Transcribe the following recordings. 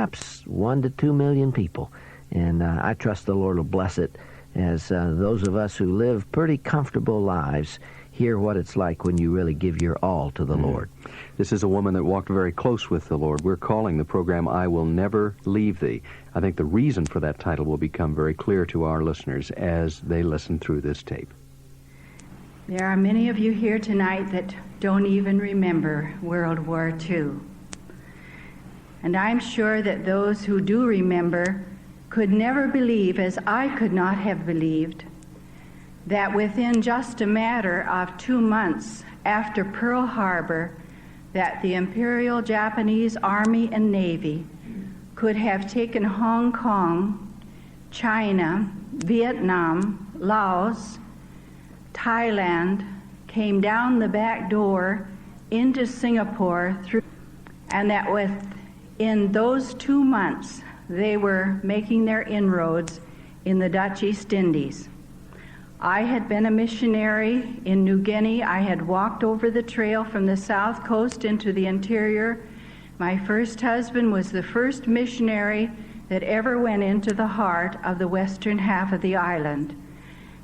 perhaps 1 to 2 million people. And I trust the Lord will bless it as those of us who live pretty comfortable lives hear what it's like when you really give your all to the Lord. This is a woman that walked very close with the Lord. We're calling the program, I Will Never Leave Thee. I think the reason for that title will become very clear to our listeners as they listen through this tape. There are many of you here tonight that don't even remember World War II. And I'm sure that those who do remember could never believe, as I could not have believed, that within just a matter of 2 months after Pearl Harbor, that the Imperial Japanese Army and Navy could have taken Hong Kong, China, Vietnam, Laos, Thailand, came down the back door into Singapore, and that within those 2 months they were making their inroads in the Dutch East Indies. I had been a missionary in New Guinea. I had walked over the trail from the south coast into the interior. My first husband was the first missionary that ever went into the heart of the western half of the island.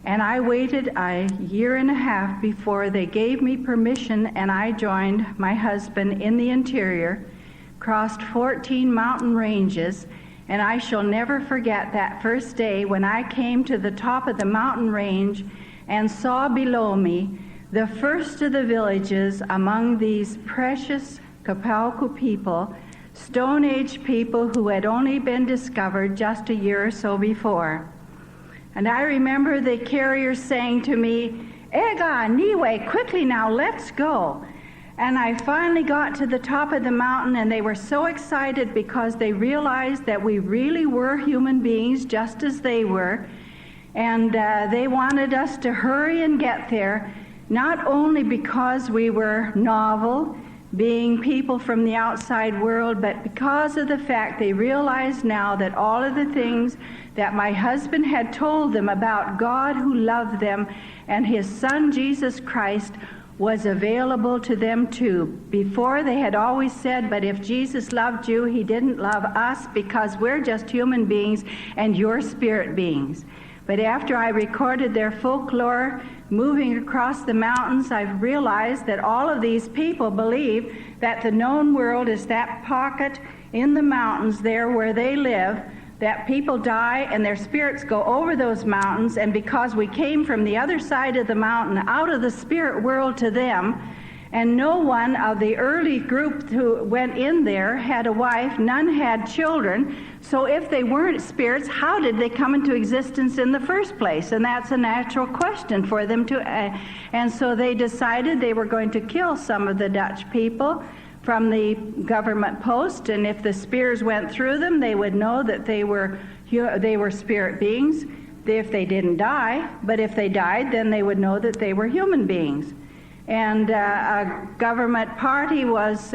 And I waited a year and a half before they gave me permission, and I joined my husband in the interior, crossed 14 mountain ranges, and I shall never forget that first day when I came to the top of the mountain range and saw below me the first of the villages among these precious Kapauku people, Stone Age people who had only been discovered just a year or so before. And I remember the carriers saying to me, "Ega, Niwe, quickly now, let's go." And I finally got to the top of the mountain, and they were so excited because they realized that we really were human beings just as they were. And they wanted us to hurry and get there, not only because we were novel, being people from the outside world, but because of the fact they realized now that all of the things that my husband had told them about God who loved them and his son Jesus Christ was available to them too. Before they had always said, but if Jesus loved you, he didn't love us because we're just human beings and you're spirit beings. But after I recorded their folklore moving across the mountains, I've realized that all of these people believe that the known world is that pocket in the mountains there where they live, that people die and their spirits go over those mountains, and because we came from the other side of the mountain out of the spirit world to them, and no one of the early group who went in there had a wife, none had children, so if they weren't spirits, how did they come into existence in the first place? And that's a natural question for them to, and so they decided they were going to kill some of the Dutch people from the government post, and if the spears went through them, they would know that they were spirit beings if they didn't die, but if they died, then they would know that they were human beings. And a government party was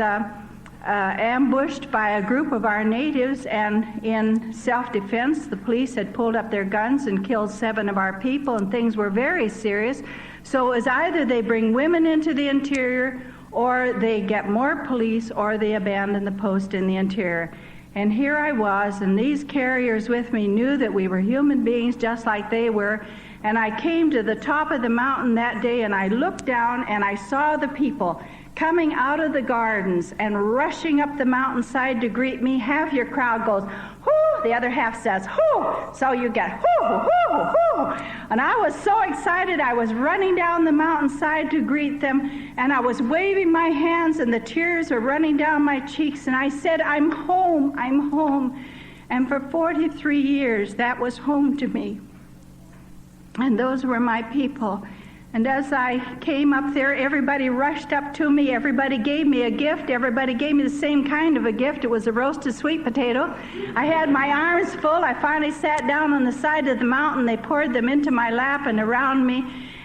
ambushed by a group of our natives, and in self-defense, the police had pulled up their guns and killed 7 of our people, and things were very serious. So it was either they bring women into the interior, or they get more police, or they abandon the post in the interior. And here I was, and these carriers with me knew that we were human beings just like they were. And I came to the top of the mountain that day, and I looked down, and I saw the people coming out of the gardens and rushing up the mountainside to greet me. Half your crowd goes, "Whoo!" The other half says, "Whoo!" So you get, "Whoo, whoo, whoo!" And I was so excited, I was running down the mountainside to greet them, and I was waving my hands, and the tears were running down my cheeks, and I said, "I'm home, I'm home." And for 43 years, that was home to me. And those were my people. And as I came up there, everybody rushed up to me. Everybody gave me a gift. Everybody gave me the same kind of a gift. It was a roasted sweet potato. I had my arms full. I finally sat down on the side of the mountain. They poured them into my lap and around me.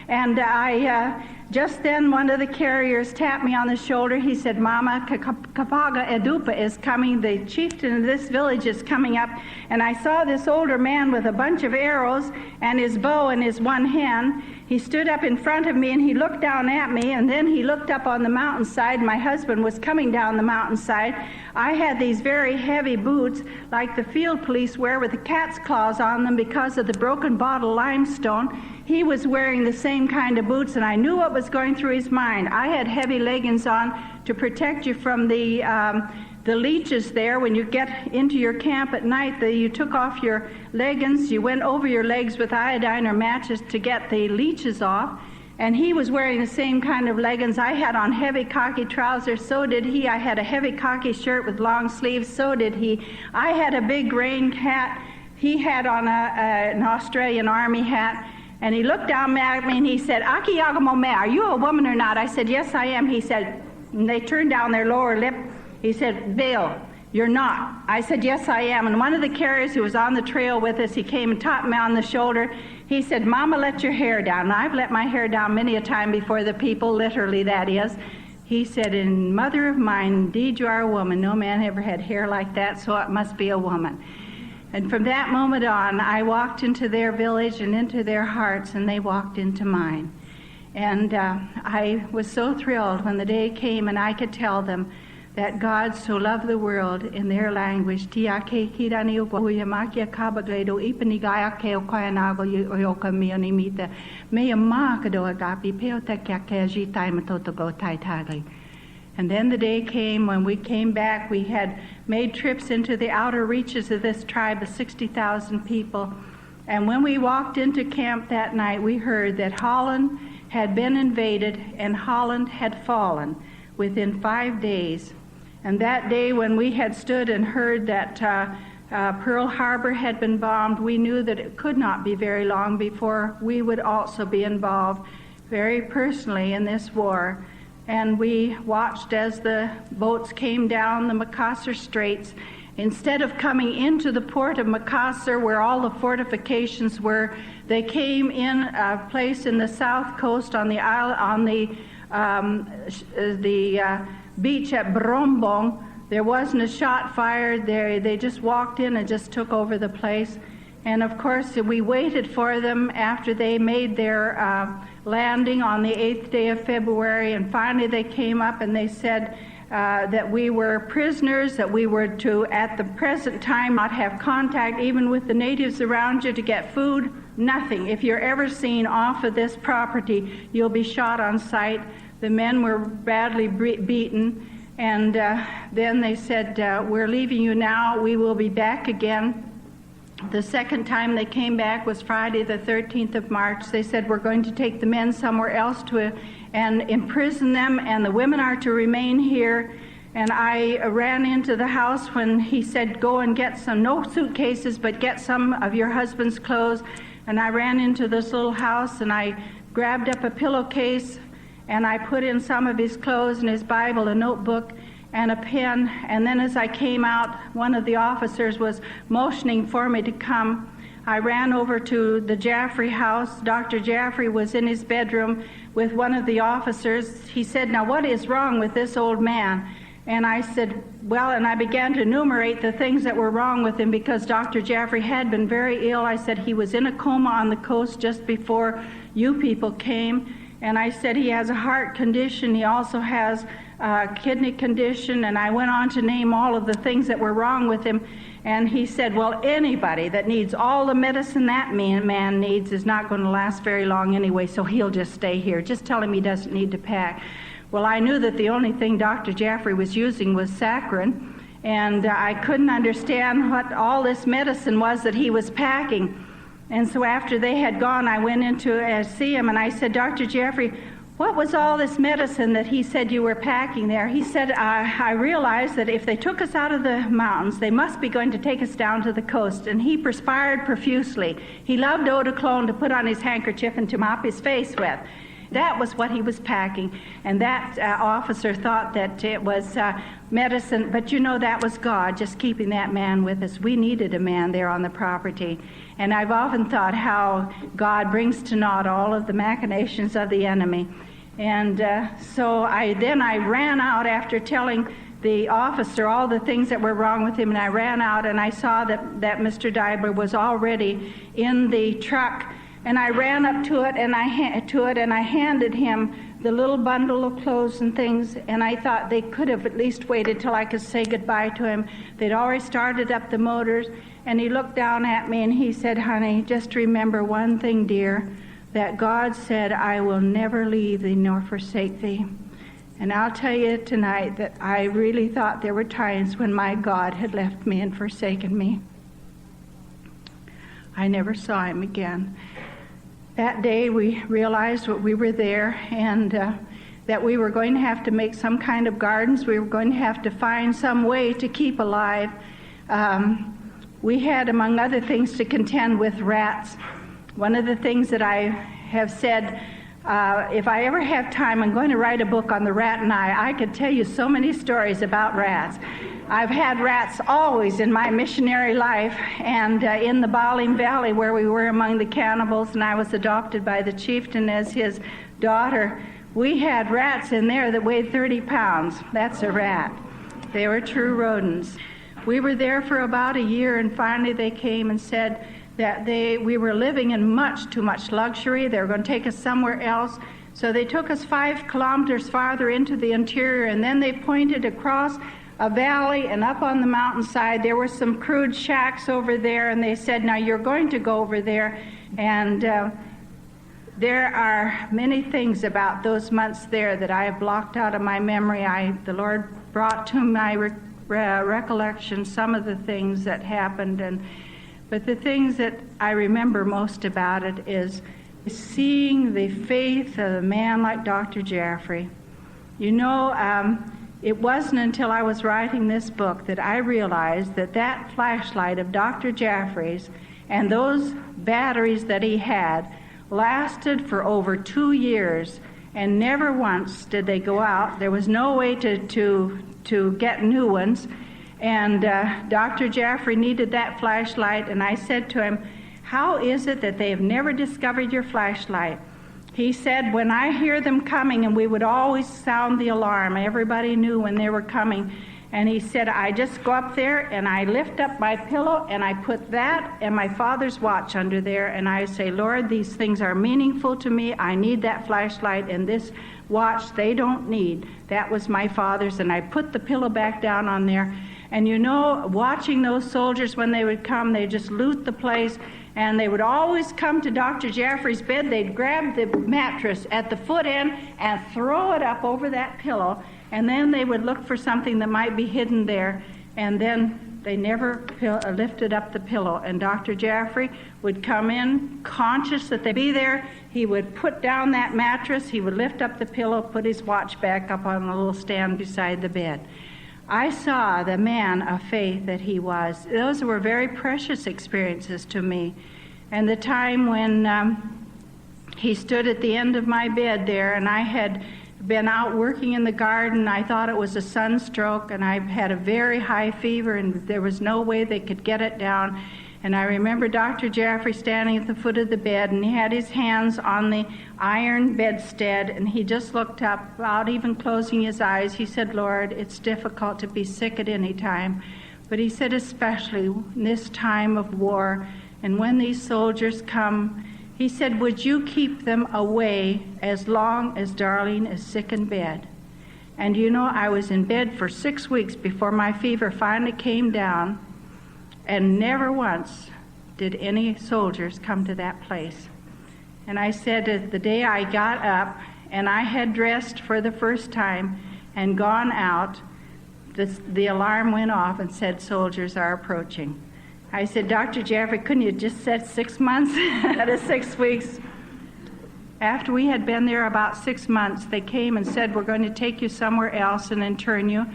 And I just then one of the carriers tapped me on the shoulder. He said, Mama, Kapaga Edupa is coming. The chieftain of this village is coming up. And I saw this older man with a bunch of arrows and his bow in his one hand. He stood up in front of me and he looked down at me, and then he looked up on the mountainside. My husband was coming down the mountainside. I had these very heavy boots like the field police wear with the cat's claws on them because of the broken bottle limestone. He was wearing the same kind of boots, and I knew what was going through his mind. I had heavy leggings on to protect you from the leeches there. When you get into your camp at night, you took off your leggings, you went over your legs with iodine or matches to get the leeches off. And he was wearing the same kind of leggings. I had on heavy khaki trousers, so did he. I had a heavy khaki shirt with long sleeves, so did he. I had a big rain hat. He had on an Australian Army hat. And he looked down at me and he said, Aki Yagamome, are you a woman or not? I said, yes, I am. He said, and they turned down their lower lip. He said, Bill, you're not. I said, yes, I am. And one of the carriers who was on the trail with us, he came and tapped me on the shoulder. He said, Mama, let your hair down. And I've let my hair down many a time before the people, literally that is. He said, and mother of mine, indeed you are a woman. No man ever had hair like that, so it must be a woman. And from that moment on, I walked into their village and into their hearts, and they walked into mine. And I was so thrilled when the day came and I could tell them that God so loved the world in their language. And then the day came when we came back. We had made trips into the outer reaches of this tribe of 60,000 people. And when we walked into camp that night, we heard that Holland had been invaded and Holland had fallen within 5 days. And that day when we had stood and heard that Pearl Harbor had been bombed, we knew that it could not be very long before we would also be involved very personally in this war. And we watched as the boats came down the Macassar Straits. Instead of coming into the port of Macassar, where all the fortifications were, they came in a place in the south coast on the beach at Brombong. There wasn't a shot fired there. They just walked in and just took over the place. And of course, we waited for them after they made their landing on the 8th day of February, and finally they came up and they said that we were prisoners, that we were to, at the present time, not have contact even with the natives around you to get food, nothing. If you're ever seen off of this property, you'll be shot on sight. The men were badly beaten, and then they said, we're leaving you now, we will be back again. The second time they came back was Friday the 13th of March. They said, we're going to take the men somewhere else and imprison them, and the women are to remain here. And I ran into the house when he said, go and get some, no suitcases, but get some of your husband's clothes. And I ran into this little house and I grabbed up a pillowcase and I put in some of his clothes and his Bible, a notebook, and a pen. And then as I came out, one of the officers was motioning for me to come. I ran over to the Jaffrey house. Dr. Jaffrey was in his bedroom with one of the officers. He said, now what is wrong with this old man? And I said, well, and I began to enumerate the things that were wrong with him because Dr. Jaffrey had been very ill. I said he was in a coma on the coast just before you people came. And I said he has a heart condition. He also has a kidney condition. And I went on to name all of the things that were wrong with him. And he said, well, anybody that needs all the medicine that man needs is not going to last very long anyway, so he'll just stay here. Just tell him he doesn't need to pack. Well, I knew that the only thing Dr. Jaffrey was using was saccharin, and I couldn't understand what all this medicine was that he was packing. And so after they had gone, I went in to see him, and I said, Dr. Jaffrey, what was all this medicine that he said you were packing there? He said, I realized that if they took us out of the mountains, they must be going to take us down to the coast. And he perspired profusely. He loved eau de cologne to put on his handkerchief and to mop his face with. That was what he was packing. And that officer thought that it was medicine. But you know, that was God just keeping that man with us. We needed a man there on the property. And I've often thought how God brings to naught all of the machinations of the enemy. And so I ran out after telling the officer all the things that were wrong with him, and I ran out and I saw that Mr. Deibler was already in the truck, and I ran up to it and I handed him the little bundle of clothes and things, and I thought they could have at least waited till I could say goodbye to him. They'd already started up the motors, and he looked down at me and he said, "Honey, just remember one thing, dear, that God said, 'I will never leave thee nor forsake thee.'" And I'll tell you tonight that I really thought there were times when my God had left me and forsaken me. I never saw him again. That day we realized that we were there, and that we were going to have to make some kind of gardens. We were going to have to find some way to keep alive. We had, among other things, to contend with rats. One of the things that I have said, if I ever have time, I'm going to write a book on the rat and I could tell you so many stories about rats. I've had rats always in my missionary life, and in the Baalim Valley where we were among the cannibals, and I was adopted by the chieftain as his daughter, we had rats in there that weighed 30 pounds. That's a rat. They were true rodents. We were there for about a year, and finally they came and said that we were living in much too much luxury. They were going to take us somewhere else. So they took us 5 kilometers farther into the interior, and then they pointed across a valley and up on the mountainside. There were some crude shacks over there, and they said, "Now you're going to go over there." And there are many things about those months there that I have blocked out of my memory. The Lord brought to my recollection some of the things that happened, but the things that I remember most about it is seeing the faith of a man like Dr. Jaffrey. You know, it wasn't until I was writing this book that I realized that flashlight of Dr. Jaffrey's and those batteries that he had lasted for over 2 years, and never once did they go out. There was no way to get new ones. And Dr. Jaffrey needed that flashlight, and I said to him, "How is it that they have never discovered your flashlight?" He said, "When I hear them coming," and we would always sound the alarm. Everybody knew when they were coming. And he said, "I just go up there and I lift up my pillow and I put that and my father's watch under there, and I say, 'Lord, these things are meaningful to me. I need that flashlight, and this watch they don't need.' That was my father's, and I put the pillow back down on there. And you know, watching those soldiers when they would come, they just loot the place, and they would always come to Dr. Jaffrey's bed. They'd grab the mattress at the foot end and throw it up over that pillow, and then they would look for something that might be hidden there, and then they never lifted up the pillow. And Dr. Jaffrey would come in conscious that they'd be there. He would put down that mattress, he would lift up the pillow, put his watch back up on the little stand beside the bed. I saw the man of faith that he was. Those were very precious experiences to me. And the time when he stood at the end of my bed there, and I had been out working in the garden. I thought it was a sunstroke, and I had a very high fever, and there was no way they could get it down. And I remember Dr. Jaffrey standing at the foot of the bed, and he had his hands on the iron bedstead, and he just looked up without even closing his eyes. He said, "Lord, it's difficult to be sick at any time, but," he said, "especially in this time of war, and when these soldiers come," he said, "would you keep them away as long as Darlene is sick in bed?" And you know, I was in bed for 6 weeks before my fever finally came down, and never once did any soldiers come to that place. And I said, the day I got up and I had dressed for the first time and gone out, the alarm went off and said, "Soldiers are approaching." I said, "Dr. Jaffrey, couldn't you just said 6 months out of 6 weeks?" After we had been there about 6 months, they came and said, "We're going to take you somewhere else and intern you."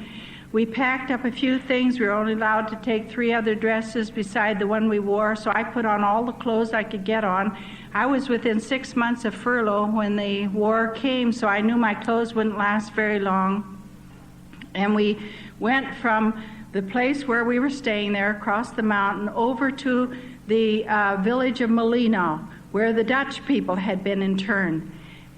We packed up a few things. We were only allowed to take 3 other dresses beside the one we wore, so I put on all the clothes I could get on. I was within 6 months of furlough when the war came, so I knew my clothes wouldn't last very long. And we went from the place where we were staying there across the mountain over to the village of Molino, where the Dutch people had been interned.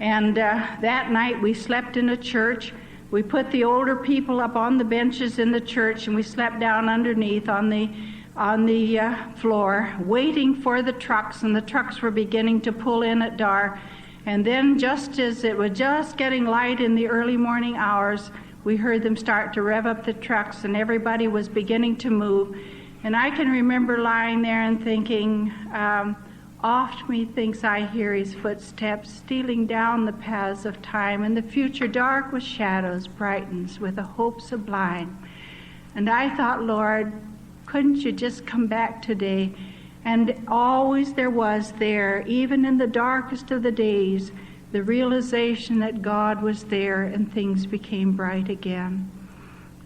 And that night we slept in a church. We put the older people up on the benches in the church, and we slept down underneath on the floor, waiting for the trucks, and the trucks were beginning to pull in at dark. And then just as it was just getting light in the early morning hours, we heard them start to rev up the trucks, and everybody was beginning to move. And I can remember lying there and thinking, oft methinks I hear his footsteps stealing down the paths of time, and the future dark with shadows brightens with a hope sublime. And I thought, Lord, couldn't you just come back today? And always there was there, even in the darkest of the days, the realization that God was there and things became bright again.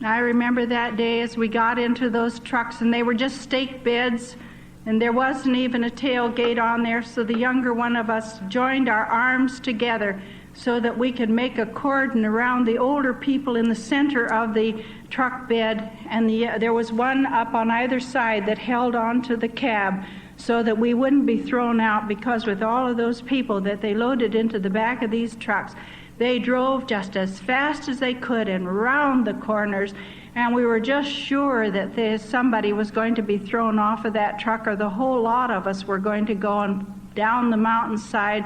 I remember that day as we got into those trucks, and they were just stake beds, and there wasn't even a tailgate on there, so the younger one of us joined our arms together so that we could make a cordon around the older people in the center of the truck bed, and there was one up on either side that held on to the cab so that we wouldn't be thrown out, because with all of those people that they loaded into the back of these trucks, they drove just as fast as they could and round the corners, and we were just sure that somebody was going to be thrown off of that truck, or the whole lot of us were going to go on down the mountainside.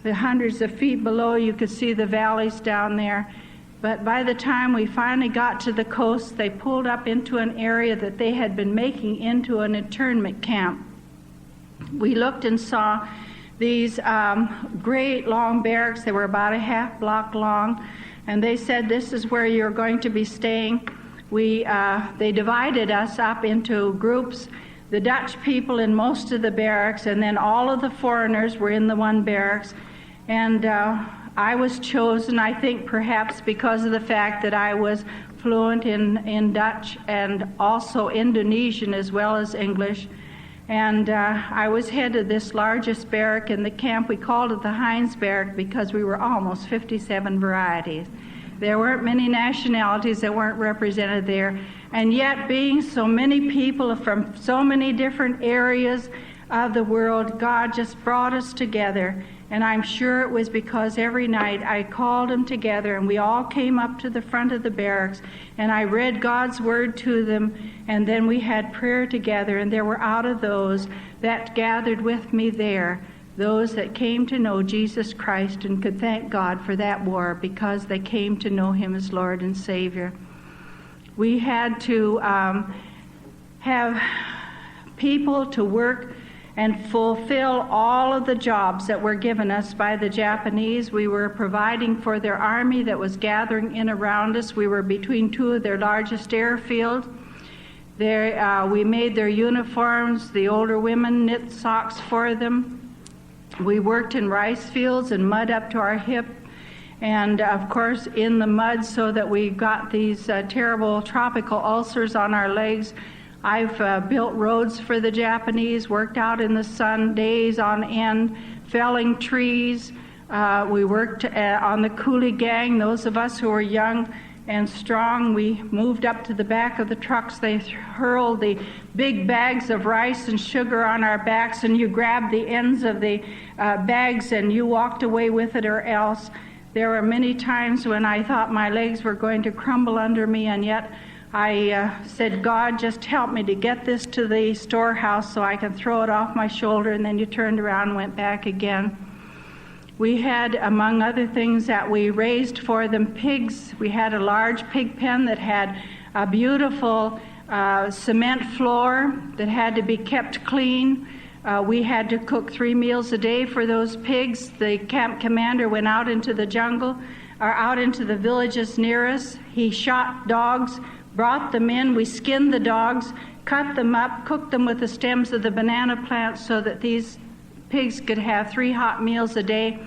The hundreds of feet below, you could see the valleys down there. But by the time we finally got to the coast, they pulled up into an area that they had been making into an internment camp. We looked and saw these great long barracks. They were about a half block long, and they said, this is where you're going to be staying. They divided us up into groups, the Dutch people in most of the barracks, and then all of the foreigners were in the one barracks. And I was chosen, I think perhaps because of the fact that I was fluent in Dutch and also Indonesian as well as English. And I was head of this largest barrack in the camp. We called it the Heinz Barrack because we were almost 57 varieties. There weren't many nationalities that weren't represented there. And yet, being so many people from so many different areas of the world, God just brought us together. And I'm sure it was because every night I called them together, and we all came up to the front of the barracks, and I read God's word to them, and then we had prayer together, and there were out of those that gathered with me there, those that came to know Jesus Christ and could thank God for that war because they came to know him as Lord and Savior. We had to have people to work and fulfill all of the jobs that were given us by the Japanese. We were providing for their army that was gathering in around us. We were between two of their largest airfields. We made their uniforms. The older women knit socks for them. We worked in rice fields and mud up to our hip, and of course in the mud, so that we got these terrible tropical ulcers on our legs. I've built roads for the Japanese, worked out in the sun days on end, felling trees. We worked on the coolie gang. Those of us who were young and strong, we moved up to the back of the trucks. They hurled the big bags of rice and sugar on our backs, and you grabbed the ends of the bags and you walked away with it or else. There were many times when I thought my legs were going to crumble under me, and yet I said, God, just help me to get this to the storehouse so I can throw it off my shoulder. And then you turned around and went back again. We had, among other things that we raised for them, pigs. We had a large pig pen that had a beautiful cement floor that had to be kept clean. We had to cook 3 meals a day for those pigs. The camp commander went out into the jungle, or out into the villages near us. He shot dogs, brought them in. We skinned the dogs, cut them up, cooked them with the stems of the banana plants so that these pigs could have 3 hot meals a day.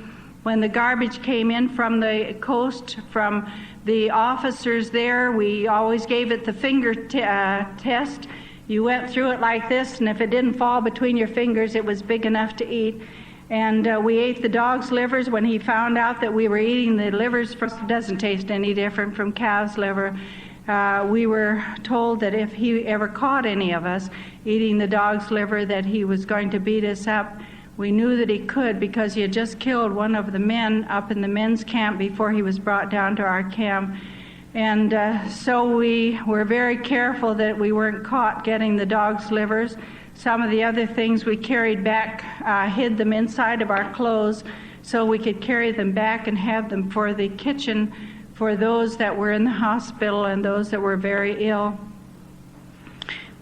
When the garbage came in from the coast, from the officers there, we always gave it the finger test. You went through it like this, and if it didn't fall between your fingers, it was big enough to eat. And we ate the dog's livers. When he found out that we were eating the livers, it doesn't taste any different from cow's liver. We were told that if he ever caught any of us eating the dog's liver, that he was going to beat us up. We knew that he could because he had just killed one of the men up in the men's camp before he was brought down to our camp. And so we were very careful that we weren't caught getting the dog's livers. Some of the other things we carried back, hid them inside of our clothes so we could carry them back and have them for the kitchen for those that were in the hospital and those that were very ill.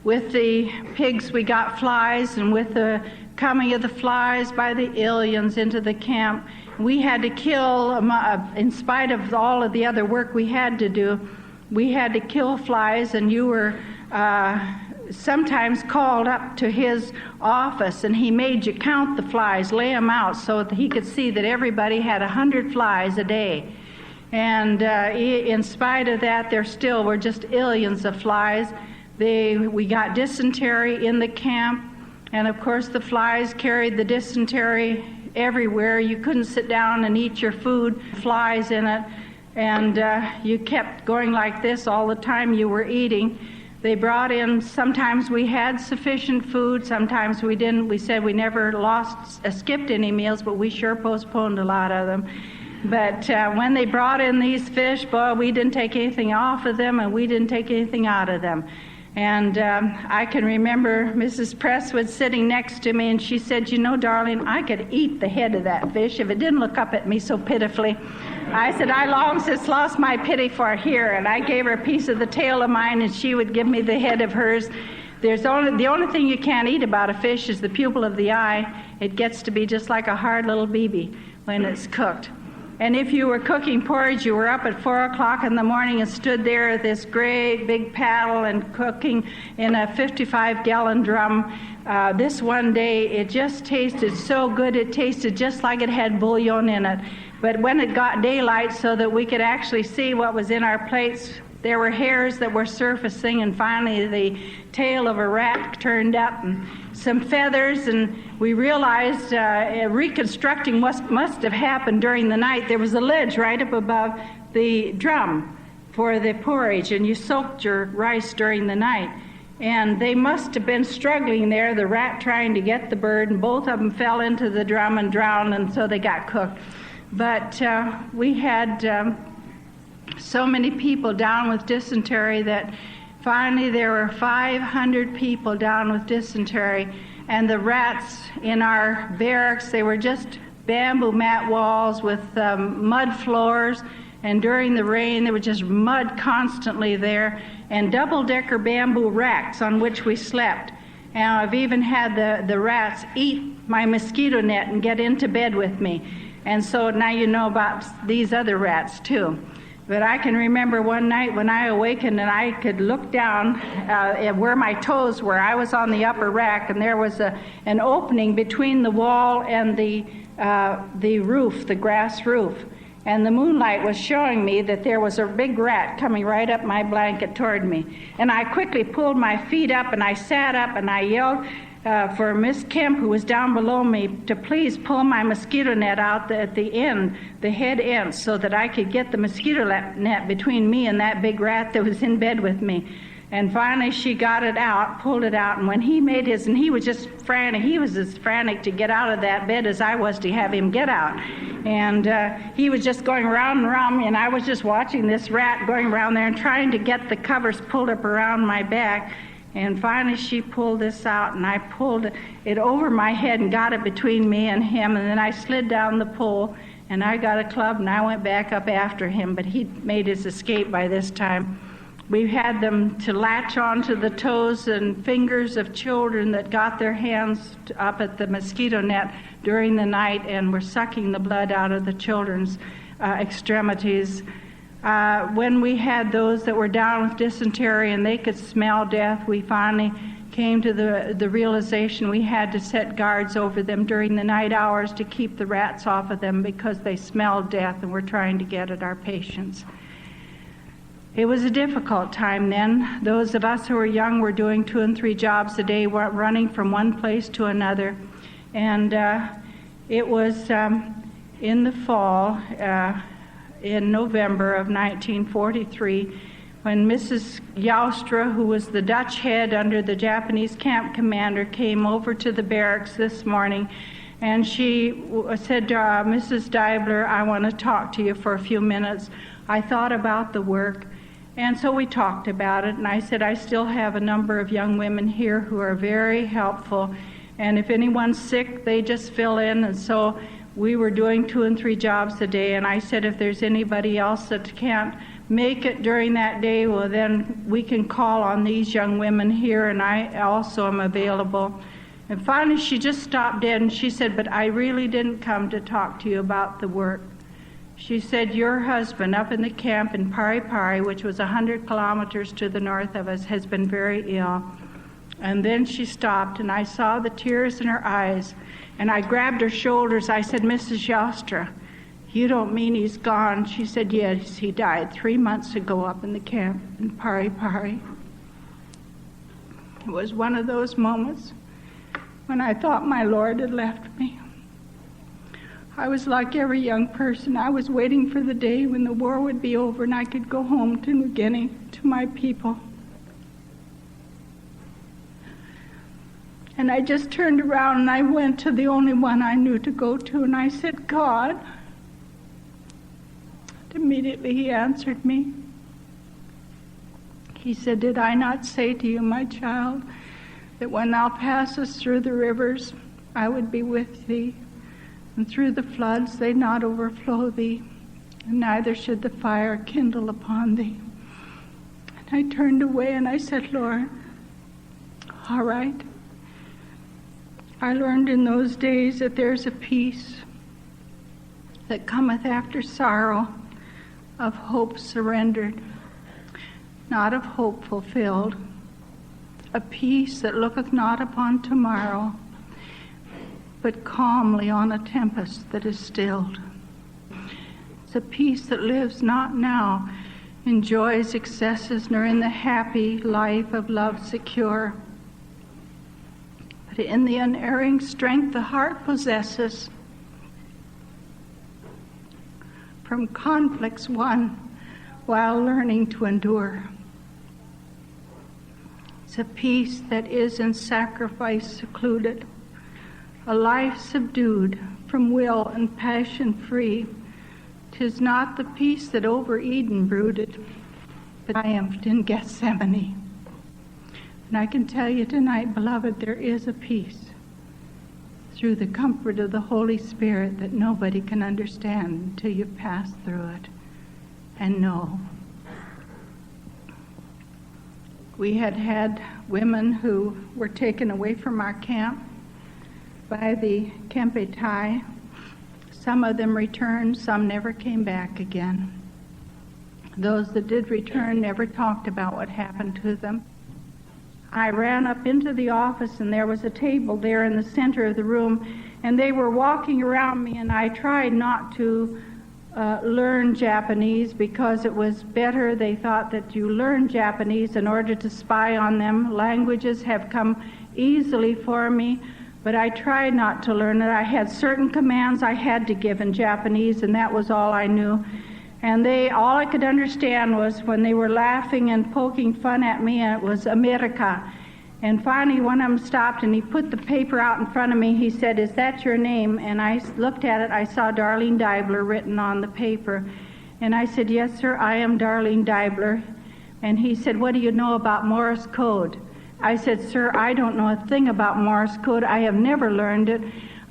With the pigs we got flies, and with the coming of the flies by the aliens into the camp, we had to kill, in spite of all of the other work we had to do, we had to kill flies, and you were sometimes called up to his office, and he made you count the flies, lay them out so that he could see that everybody had 100 flies a day. And in spite of that, there still were just illions of flies. We got dysentery in the camp, and of course the flies carried the dysentery everywhere. You couldn't sit down and eat your food, flies in it, and you kept going like this all the time you were eating. They brought in, sometimes we had sufficient food, sometimes we didn't. We said we never skipped any meals, but we sure postponed a lot of them. But when they brought in these fish, boy, we didn't take anything off of them, and we didn't take anything out of them. And I can remember Mrs. Presswood sitting next to me, and she said, "You know, Darlene, I could eat the head of that fish if it didn't look up at me so pitifully." I said, "I long since lost my pity for here," and I gave her a piece of the tail of mine, and she would give me the head of hers. The only thing you can't eat about a fish is the pupil of the eye. It gets to be just like a hard little BB when it's cooked. And if you were cooking porridge, you were up at 4 o'clock in the morning and stood there at this great big paddle and cooking in a 55-gallon drum. This one day, it just tasted so good. It tasted just like it had bouillon in it. But when it got daylight so that we could actually see what was in our plates, there were hairs that were surfacing, and finally the tail of a rat turned up, and some feathers, and we realized reconstructing must have happened during the night. There was a ledge right up above the drum for the porridge, and you soaked your rice during the night. And they must have been struggling there, the rat trying to get the bird, and both of them fell into the drum and drowned, and so they got cooked. But we had so many people down with dysentery that finally there were 500 people down with dysentery, and the rats in our barracks, they were just bamboo mat walls with mud floors, and during the rain there was just mud constantly there, and double-decker bamboo racks on which we slept. And I've even had the rats eat my mosquito net and get into bed with me. And so now you know about these other rats too. But I can remember one night when I awakened and I could look down at where my toes were. I was on the upper rack, and there was an opening between the wall and the roof, the grass roof. And the moonlight was showing me that there was a big rat coming right up my blanket toward me. And I quickly pulled my feet up, and I sat up, and I yelled for Miss Kemp, who was down below me, to please pull my mosquito net out at the end, the head end, so that I could get the mosquito net between me and that big rat that was in bed with me. And finally she got it out, pulled it out, and when he made his, and he was just frantic, he was as frantic to get out of that bed as I was to have him get out. And he was just going around and around me, and I was just watching this rat going around there and trying to get the covers pulled up around my back. And finally she pulled this out, and I pulled it over my head and got it between me and him, and then I slid down the pole, and I got a club, and I went back up after him, but he'd made his escape by this time. We had them to latch onto the toes and fingers of children that got their hands up at the mosquito net during the night and were sucking the blood out of the children's extremities. When we had those that were down with dysentery and they could smell death, we finally came to the realization we had to set guards over them during the night hours to keep the rats off of them because they smelled death and were trying to get at our patients. It was a difficult time then. Those of us who were young were doing 2 and 3 jobs a day, running from one place to another. And it was in the fall, in November of 1943, when Mrs. Joustra, who was the Dutch head under the Japanese camp commander, came over to the barracks this morning And she said, Mrs. Deibler, I want to talk to you for a few minutes. I thought about the work, and so we talked about it, and I said, I still have a number of young women here who are very helpful, and if anyone's sick, they just fill in. And so we were doing 2 and 3 jobs a day, and I said, if there's anybody else that can't make it during that day, well, then we can call on these young women here, and I also am available. And finally, she just stopped dead, and she said, but I really didn't come to talk to you about the work. She said, your husband up in the camp in Pari Pari, which was 100 kilometers to the north of us, has been very ill. And then she stopped, and I saw the tears in her eyes, and I grabbed her shoulders. I said, Mrs. Yostra, you don't mean he's gone? She said, yes, he died 3 months ago up in the camp in Pari Pari. It was one of those moments when I thought my Lord had left me. I was like every young person. I was waiting for the day when the war would be over and I could go home to New Guinea, to my people. And I just turned around and I went to the only one I knew to go to, and I said, God. And immediately he answered me. He said, did I not say to you, my child, that when thou passest through the rivers, I would be with thee, and through the floods they not overflow thee, and neither should the fire kindle upon thee. And I turned away and I said, Lord, all right. I learned in those days that there's a peace that cometh after sorrow, of hope surrendered, not of hope fulfilled, a peace that looketh not upon tomorrow, but calmly on a tempest that is stilled. It's a peace that lives not now in joy's excesses, nor in the happy life of love secure, but in the unerring strength the heart possesses, from conflicts won while learning to endure. It's a peace that is in sacrifice secluded, a life subdued, from will and passion free. 'Tis not the peace that over Eden brooded, but triumphed in Gethsemane. And I can tell you tonight, beloved, there is a peace through the comfort of the Holy Spirit that nobody can understand until you pass through it and know. We had women who were taken away from our camp by the Kempetai. Some of them returned, some never came back again. Those that did return never talked about what happened to them. I ran up into the office, and there was a table there in the center of the room, and they were walking around me, and I tried not to learn Japanese because it was better. They thought that you learn Japanese in order to spy on them. Languages have come easily for me, but I tried not to learn it. I had certain commands I had to give in Japanese, and that was all I knew. And all I could understand was when they were laughing and poking fun at me, and it was America. And finally one of them stopped and he put the paper out in front of me. He said, is that your name? And I looked at it. I saw Darlene Deibler written on the paper. And I said, yes, sir, I am Darlene Deibler. And he said, what do you know about Morse code? I said, sir, I don't know a thing about Morse code. I have never learned it.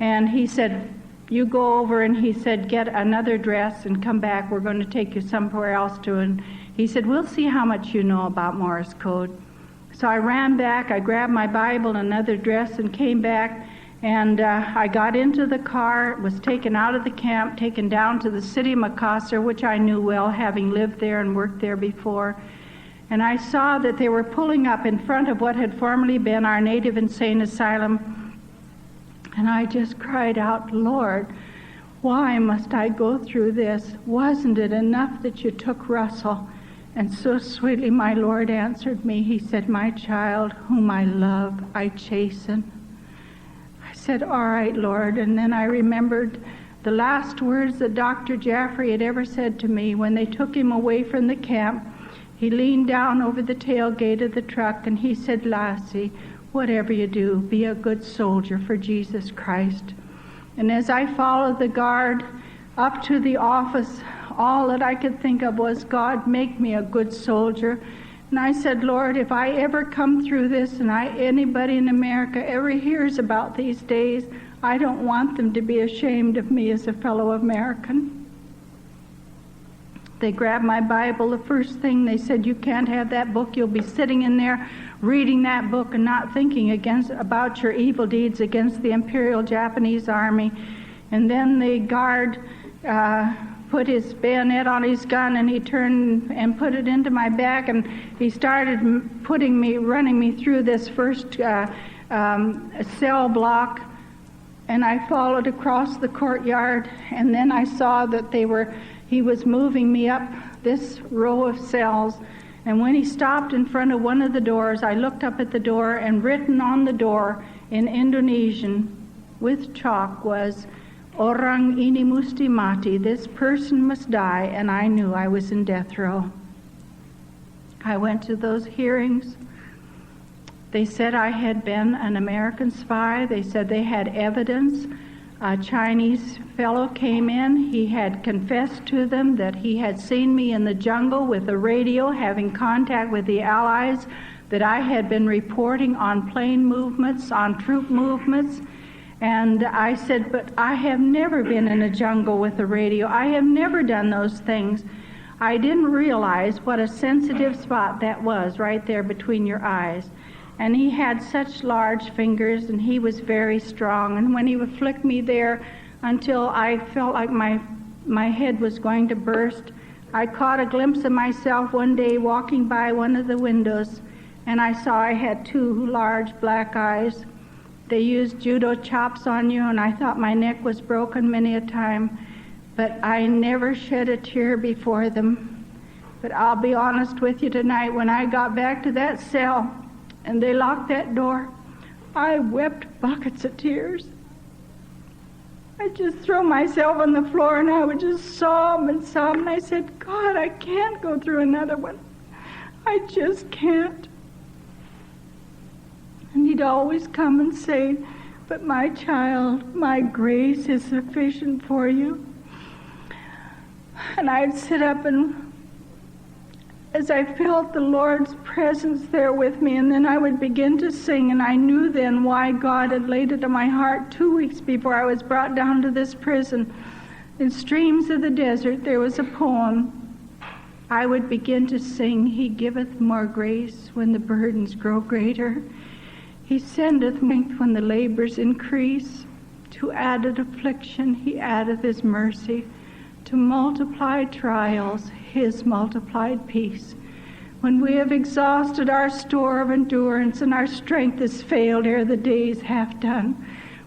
And he said, you go over, and he said, get another dress and come back. We're going to take you somewhere else to. And he said, we'll see how much you know about Morse code. So I ran back, I grabbed my Bible and another dress and came back, and I got into the car, was taken out of the camp, taken down to the city of Makassar, which I knew well, having lived there and worked there before. And I saw that they were pulling up in front of what had formerly been our native insane asylum. And I just cried out, Lord, why must I go through this? Wasn't it enough that you took Russell? And so sweetly my Lord answered me. He said, my child, whom I love, I chasten. I said, all right, Lord. And then I remembered the last words that Dr. Jaffrey had ever said to me when they took him away from the camp. He leaned down over the tailgate of the truck and he said, Lassie, whatever you do, be a good soldier for Jesus Christ. And as I followed the guard up to the office, all that I could think of was, God, make me a good soldier. And I said, Lord, if I ever come through this and anybody in America ever hears about these days, I don't want them to be ashamed of me as a fellow American. They grabbed my Bible. The first thing they said, you can't have that book. You'll be sitting in there reading that book and not thinking about your evil deeds against the Imperial Japanese Army. And then the guard put his bayonet on his gun, and he turned and put it into my back, and he started running me through this first cell block, and I followed across the courtyard, and then I saw that he was moving me up this row of cells. And when he stopped in front of one of the doors, I looked up at the door, and written on the door in Indonesian with chalk was, Orang ini musti mati, this person must die, and I knew I was in death row. I went to those hearings. They said I had been an American spy. They said they had evidence. A Chinese fellow came in. He had confessed to them that he had seen me in the jungle with a radio having contact with the Allies, that I had been reporting on plane movements, on troop movements. And I said, but I have never been in a jungle with a radio. I have never done those things. I didn't realize what a sensitive spot that was right there between your eyes. And he had such large fingers, and he was very strong. And when he would flick me there until I felt like my head was going to burst, I caught a glimpse of myself one day walking by one of the windows, and I saw I had two large black eyes. They used judo chops on you, and I thought my neck was broken many a time, but I never shed a tear before them. But I'll be honest with you tonight, when I got back to that cell and they locked that door, I wept buckets of tears. I'd just throw myself on the floor and I would just sob, and I said, God, I can't go through another one. I just can't. And he'd always come and say, but my child, my grace is sufficient for you. And I'd sit up, and as I felt the Lord's presence there with me, and then I would begin to sing, and I knew then why God had laid it on my heart 2 weeks before I was brought down to this prison. In Streams of the Desert, there was a poem. I would begin to sing, He giveth more grace when the burdens grow greater. He sendeth strength when the labors increase. To added affliction he addeth his mercy. To multiplied trials his multiplied peace. When we have exhausted our store of endurance and our strength has failed ere the day's half done,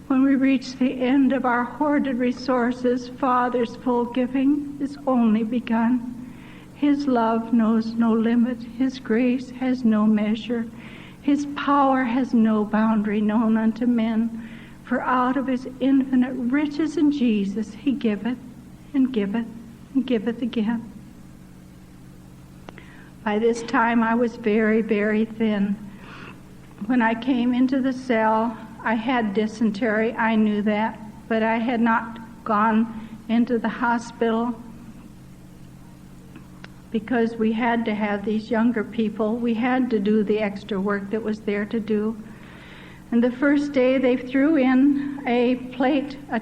when we reach the end of our hoarded resources, Father's full giving is only begun. His love knows no limit. His grace has no measure. His power has no boundary known unto men, for out of his infinite riches in Jesus he giveth and giveth and giveth again. By this time I was very, very thin. When I came into the cell, I had dysentery, I knew that, but I had not gone into the hospital because we had to have these younger people. We had to do the extra work that was there to do. And the first day they threw in a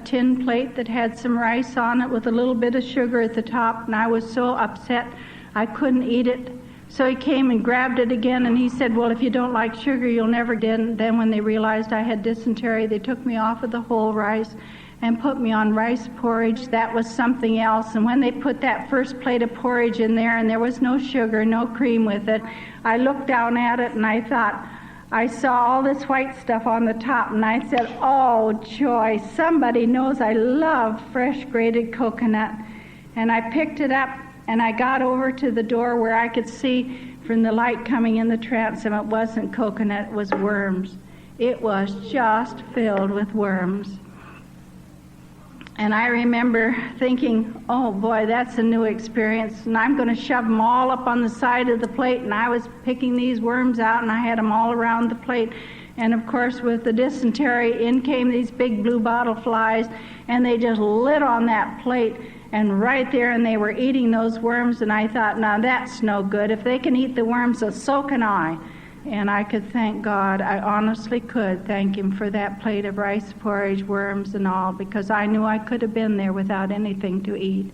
tin plate that had some rice on it with a little bit of sugar at the top, and I was so upset I couldn't eat it. So he came and grabbed it again, and he said, well, if you don't like sugar, you'll never get it. Then when they realized I had dysentery, they took me off of the whole rice and put me on rice porridge. That was something else. And when they put that first plate of porridge in there and there was no sugar, no cream with it, I looked down at it and I thought, I saw all this white stuff on the top, and I said, oh, joy, somebody knows I love fresh grated coconut. And I picked it up and I got over to the door where I could see from the light coming in the transom, it wasn't coconut, it was worms. It was just filled with worms. And I remember thinking, oh boy, that's a new experience, and I'm going to shove them all up on the side of the plate. And I was picking these worms out, and I had them all around the plate. And of course, with the dysentery, in came these big blue bottle flies, and they just lit on that plate, and right there, and they were eating those worms, and I thought, now that's no good. If they can eat the worms, so can I. And I could thank God. I honestly could thank Him for that plate of rice porridge, worms and all, because I knew I could have been there without anything to eat.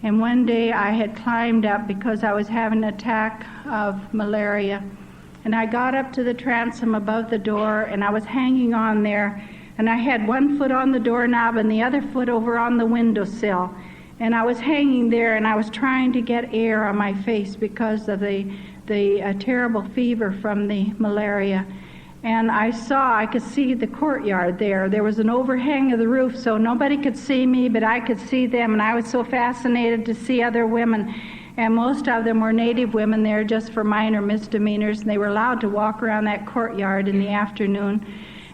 And one day I had climbed up because I was having an attack of malaria. And I got up to the transom above the door, and I was hanging on there, and I had one foot on the doorknob and the other foot over on the windowsill. And I was hanging there, and I was trying to get air on my face because of the terrible fever from the malaria. And I could see the courtyard there. There was an overhang of the roof, so nobody could see me, but I could see them, and I was so fascinated to see other women. And most of them were native women there just for minor misdemeanors, and they were allowed to walk around that courtyard in the afternoon.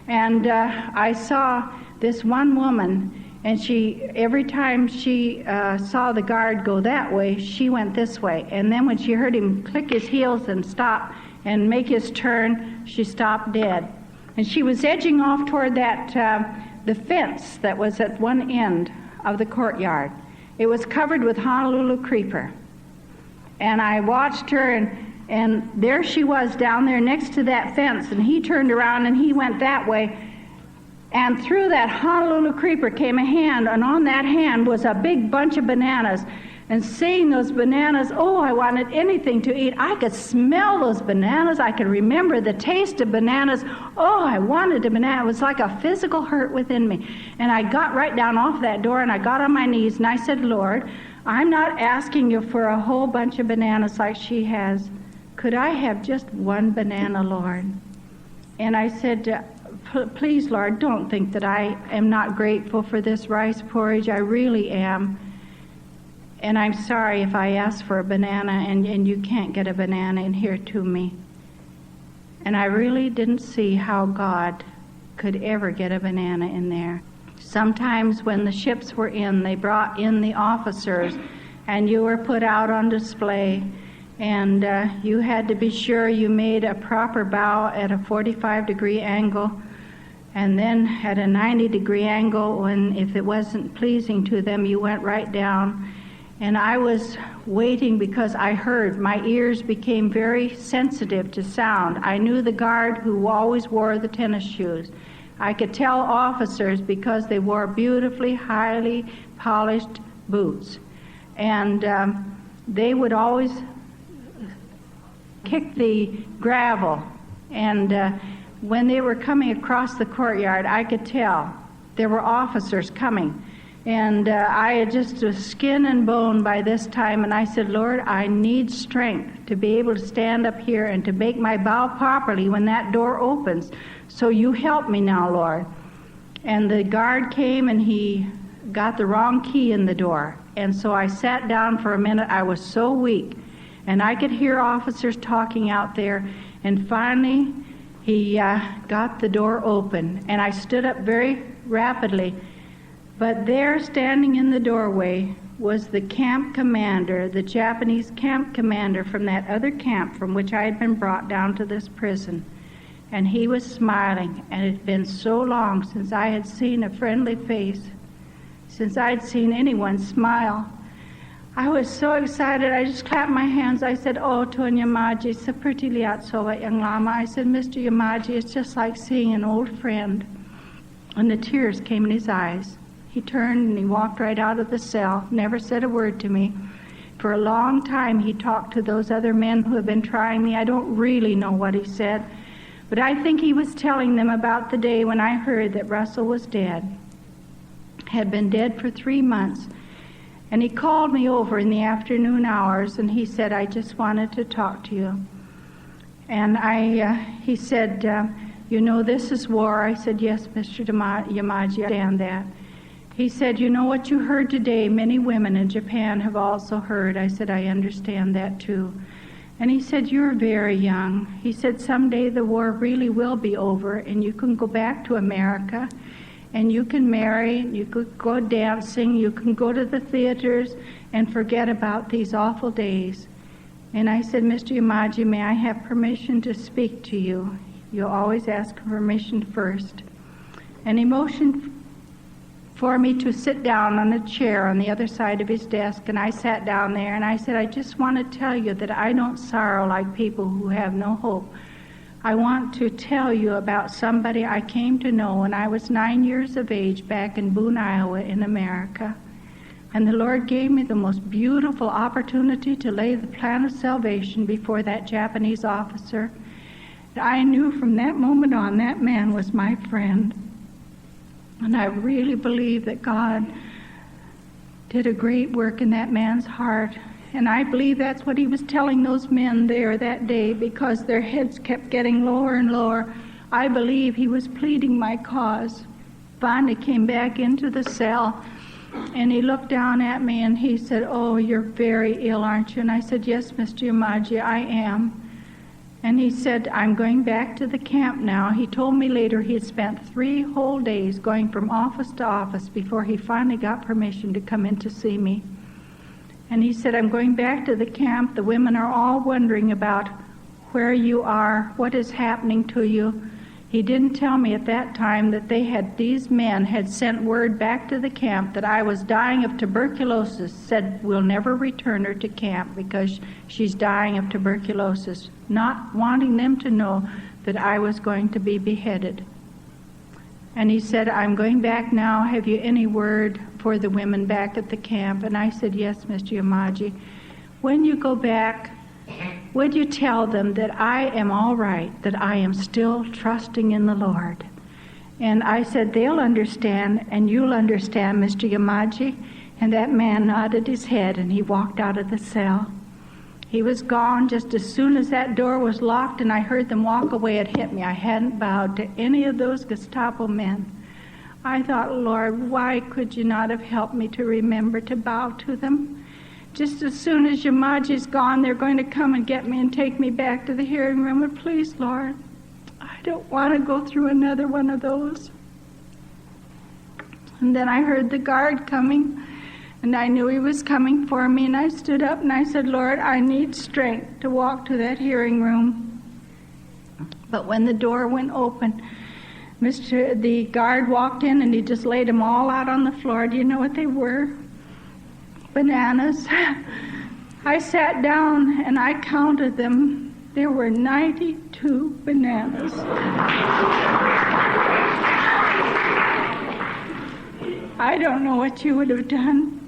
And I saw this one woman, and every time she saw the guard go that way, she went this way. And then when she heard him click his heels and stop and make his turn, she stopped dead. And she was edging off toward the fence that was at one end of the courtyard. It was covered with Honolulu creeper. And I watched her, and there she was down there next to that fence, and he turned around and he went that way. And through that Honolulu creeper came a hand, and on that hand was a big bunch of bananas. And seeing those bananas, oh, I wanted anything to eat. I could smell those bananas. I could remember the taste of bananas. Oh, I wanted a banana. It was like a physical hurt within me. And I got right down off that door, and I got on my knees, and I said, Lord, I'm not asking you for a whole bunch of bananas like she has. Could I have just one banana, Lord? And I said, please, Lord, don't think that I am not grateful for this rice porridge. I really am. And I'm sorry if I ask for a banana and you can't get a banana in here to me. And I really didn't see how God could ever get a banana in there. Sometimes when the ships were in, they brought in the officers, and you were put out on display, and you had to be sure you made a proper bow at a 45-degree angle, and then at a 90-degree angle, when if it wasn't pleasing to them, you went right down. And I was waiting because I heard. My ears became very sensitive to sound. I knew the guard who always wore the tennis shoes. I could tell officers because they wore beautifully, highly polished boots. And they would always kick the gravel. And when they were coming across the courtyard, I could tell there were officers coming. And I had just was skin and bone by this time, and I said, Lord, I need strength to be able to stand up here and to make my bow properly when that door opens. So you help me now, Lord. And the guard came, and he got the wrong key in the door. And so I sat down for a minute. I was so weak. And I could hear officers talking out there. And finally, he got the door open. And I stood up very rapidly. But there, standing in the doorway, was the camp commander, the Japanese camp commander from that other camp from which I had been brought down to this prison. And he was smiling, and it had been so long since I had seen a friendly face, since I'd seen anyone smile. I was so excited, I just clapped my hands. I said, oh, Tuan Yamaji, seperti lihat sobat yang lama. I said, Mr. Yamaji, it's just like seeing an old friend. And the tears came in his eyes. He turned and he walked right out of the cell, never said a word to me. For a long time he talked to those other men who have been trying me. I don't really know what he said, but I think he was telling them about the day when I heard that Russell was dead, had been dead for 3 months. And he called me over in the afternoon hours, and he said, I just wanted to talk to you. And he said, you know, this is war. I said, yes, Mr. Yamaji, I understand that. He said, you know what you heard today, many women in Japan have also heard. I said, I understand that too. And he said, you're very young. He said, someday the war really will be over, and you can go back to America, and you can marry, you could go dancing, you can go to the theaters, and forget about these awful days. And I said, Mr. Yamaji, may I have permission to speak to you? You always ask permission first. And he motioned for me to sit down on a chair on the other side of his desk, and I sat down there, and I said, I just want to tell you that I don't sorrow like people who have no hope. I want to tell you about somebody I came to know when I was 9 years of age back in Boone, Iowa in America. And the Lord gave me the most beautiful opportunity to lay the plan of salvation before that Japanese officer. I knew from that moment on that man was my friend. And I really believe that God did a great work in that man's heart. And I believe that's what he was telling those men there that day, because their heads kept getting lower and lower. I believe he was pleading my cause. Finally came back into the cell, and he looked down at me and he said, "Oh, you're very ill, aren't you?" And I said, "Yes, Mr. Yamaji, I am." And he said, "I'm going back to the camp now." He told me later he had spent 3 whole days going from office to office before he finally got permission to come in to see me. And he said, "I'm going back to the camp. The women are all wondering about where you are, what is happening to you." He didn't tell me at that time that these men had sent word back to the camp that I was dying of tuberculosis, said we'll never return her to camp because she's dying of tuberculosis, not wanting them to know that I was going to be beheaded. And he said, "I'm going back now. Have you any word for the women back at the camp?" And I said, "Yes, Mr. Yamaji. When you go back, would you tell them that I am all right, that I am still trusting in the Lord?" And I said, "They'll understand, and you'll understand, Mr. Yamaji." And that man nodded his head, and he walked out of the cell. He was gone just as soon as that door was locked, and I heard them walk away. It hit me. I hadn't bowed to any of those Gestapo men. I thought, Lord, why could you not have helped me to remember to bow to them? Just as soon as Yamaji's gone, they're going to come and get me and take me back to the hearing room. And please, Lord, I don't want to go through another one of those. And then I heard the guard coming, and I knew he was coming for me. And I stood up and I said, "Lord, I need strength to walk to that hearing room." But when the door went open, the guard walked in and he just laid them all out on the floor. Do you know what they were? Bananas. I sat down and I counted them. There were 92 bananas. I don't know what you would have done,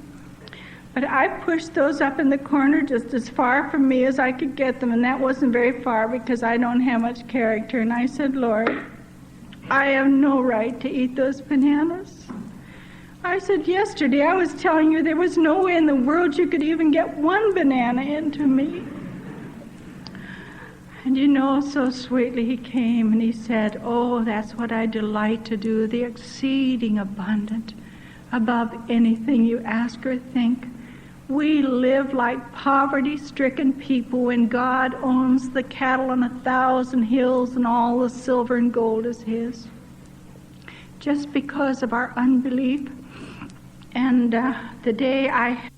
but I pushed those up in the corner just as far from me as I could get them, and that wasn't very far because I don't have much character. And I said, "Lord, I have no right to eat those bananas." I said, "Yesterday I was telling you there was no way in the world you could even get one banana into me." And you know, so sweetly he came and he said, "Oh, that's what I delight to do, the exceeding abundant, above anything you ask or think." We live like poverty-stricken people when God owns the cattle on 1,000 hills and all the silver and gold is his, just because of our unbelief. And the day I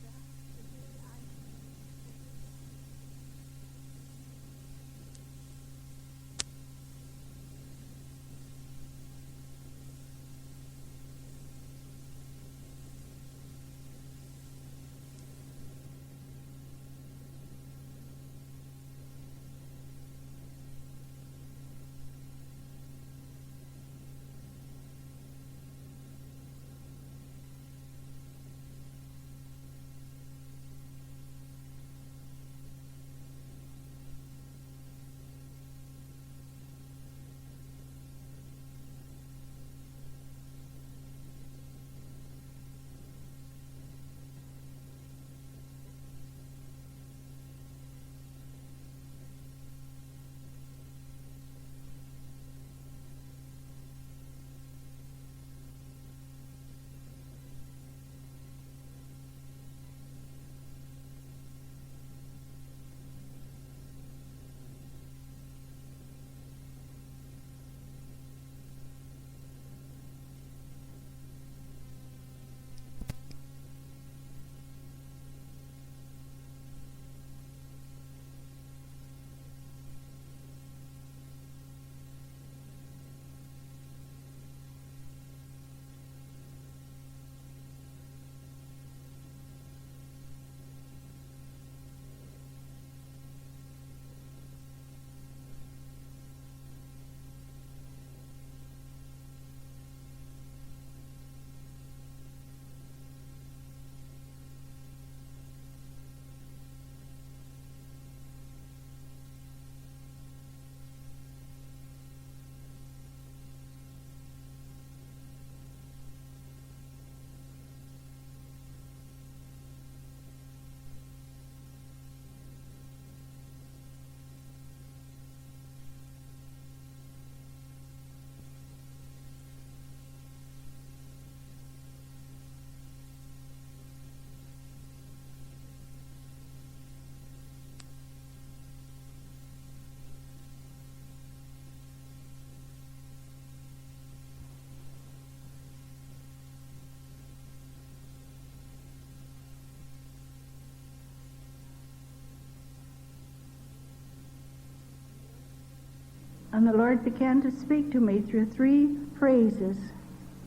And the Lord began to speak to me through 3 phrases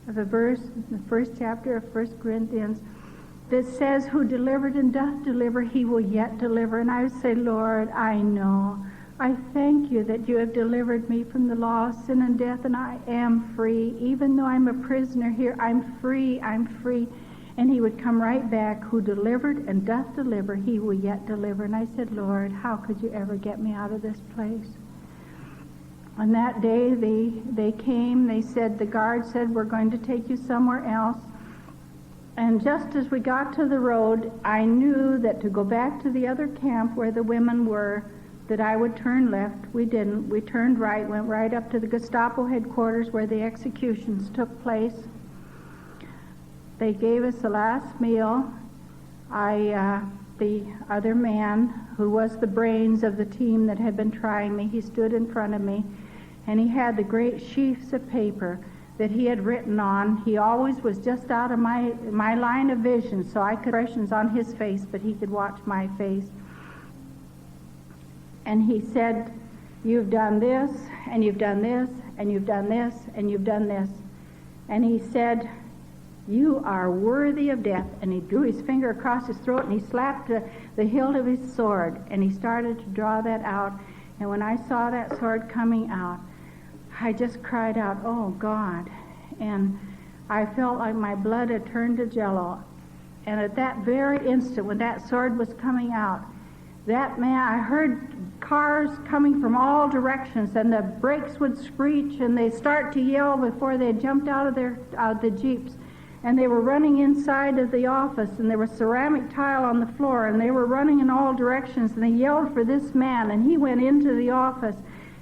of a verse in the first chapter of 1 Corinthians that says, who delivered and doth deliver, he will yet deliver. And I would say, Lord, I know. I thank you that you have delivered me from the law of sin and death, and I am free. Even though I'm a prisoner here, I'm free, I'm free. And he would come right back, who delivered and doth deliver, he will yet deliver. And I said, Lord, how could you ever get me out of this place? On that day, they came, they said, the guard said, we're going to take you somewhere else. And just as we got to the road, I knew that to go back to the other camp where the women were, that I would turn left. We didn't. We turned right, went right up to the Gestapo headquarters where the executions took place. They gave us the last meal. The other man, who was the brains of the team that had been trying me, he stood in front of me, and he had the great sheafs of paper that he had written on. He always was just out of my line of vision, so I could expressions on his face, but he could watch my face. And he said, you've done this, and you've done this, and you've done this, and you've done this. And he said, you are worthy of death. And he drew his finger across his throat, and he slapped the hilt of his sword, and he started to draw that out. And when I saw that sword coming out, I just cried out, oh, God. And I felt like my blood had turned to jello. And at that very instant, when that sword was coming out, that man, I heard cars coming from all directions, and the brakes would screech, and they'd start to yell before they jumped out of the Jeeps. And they were running inside of the office, and there was ceramic tile on the floor, and they were running in all directions, and they yelled for this man, and he went into the office.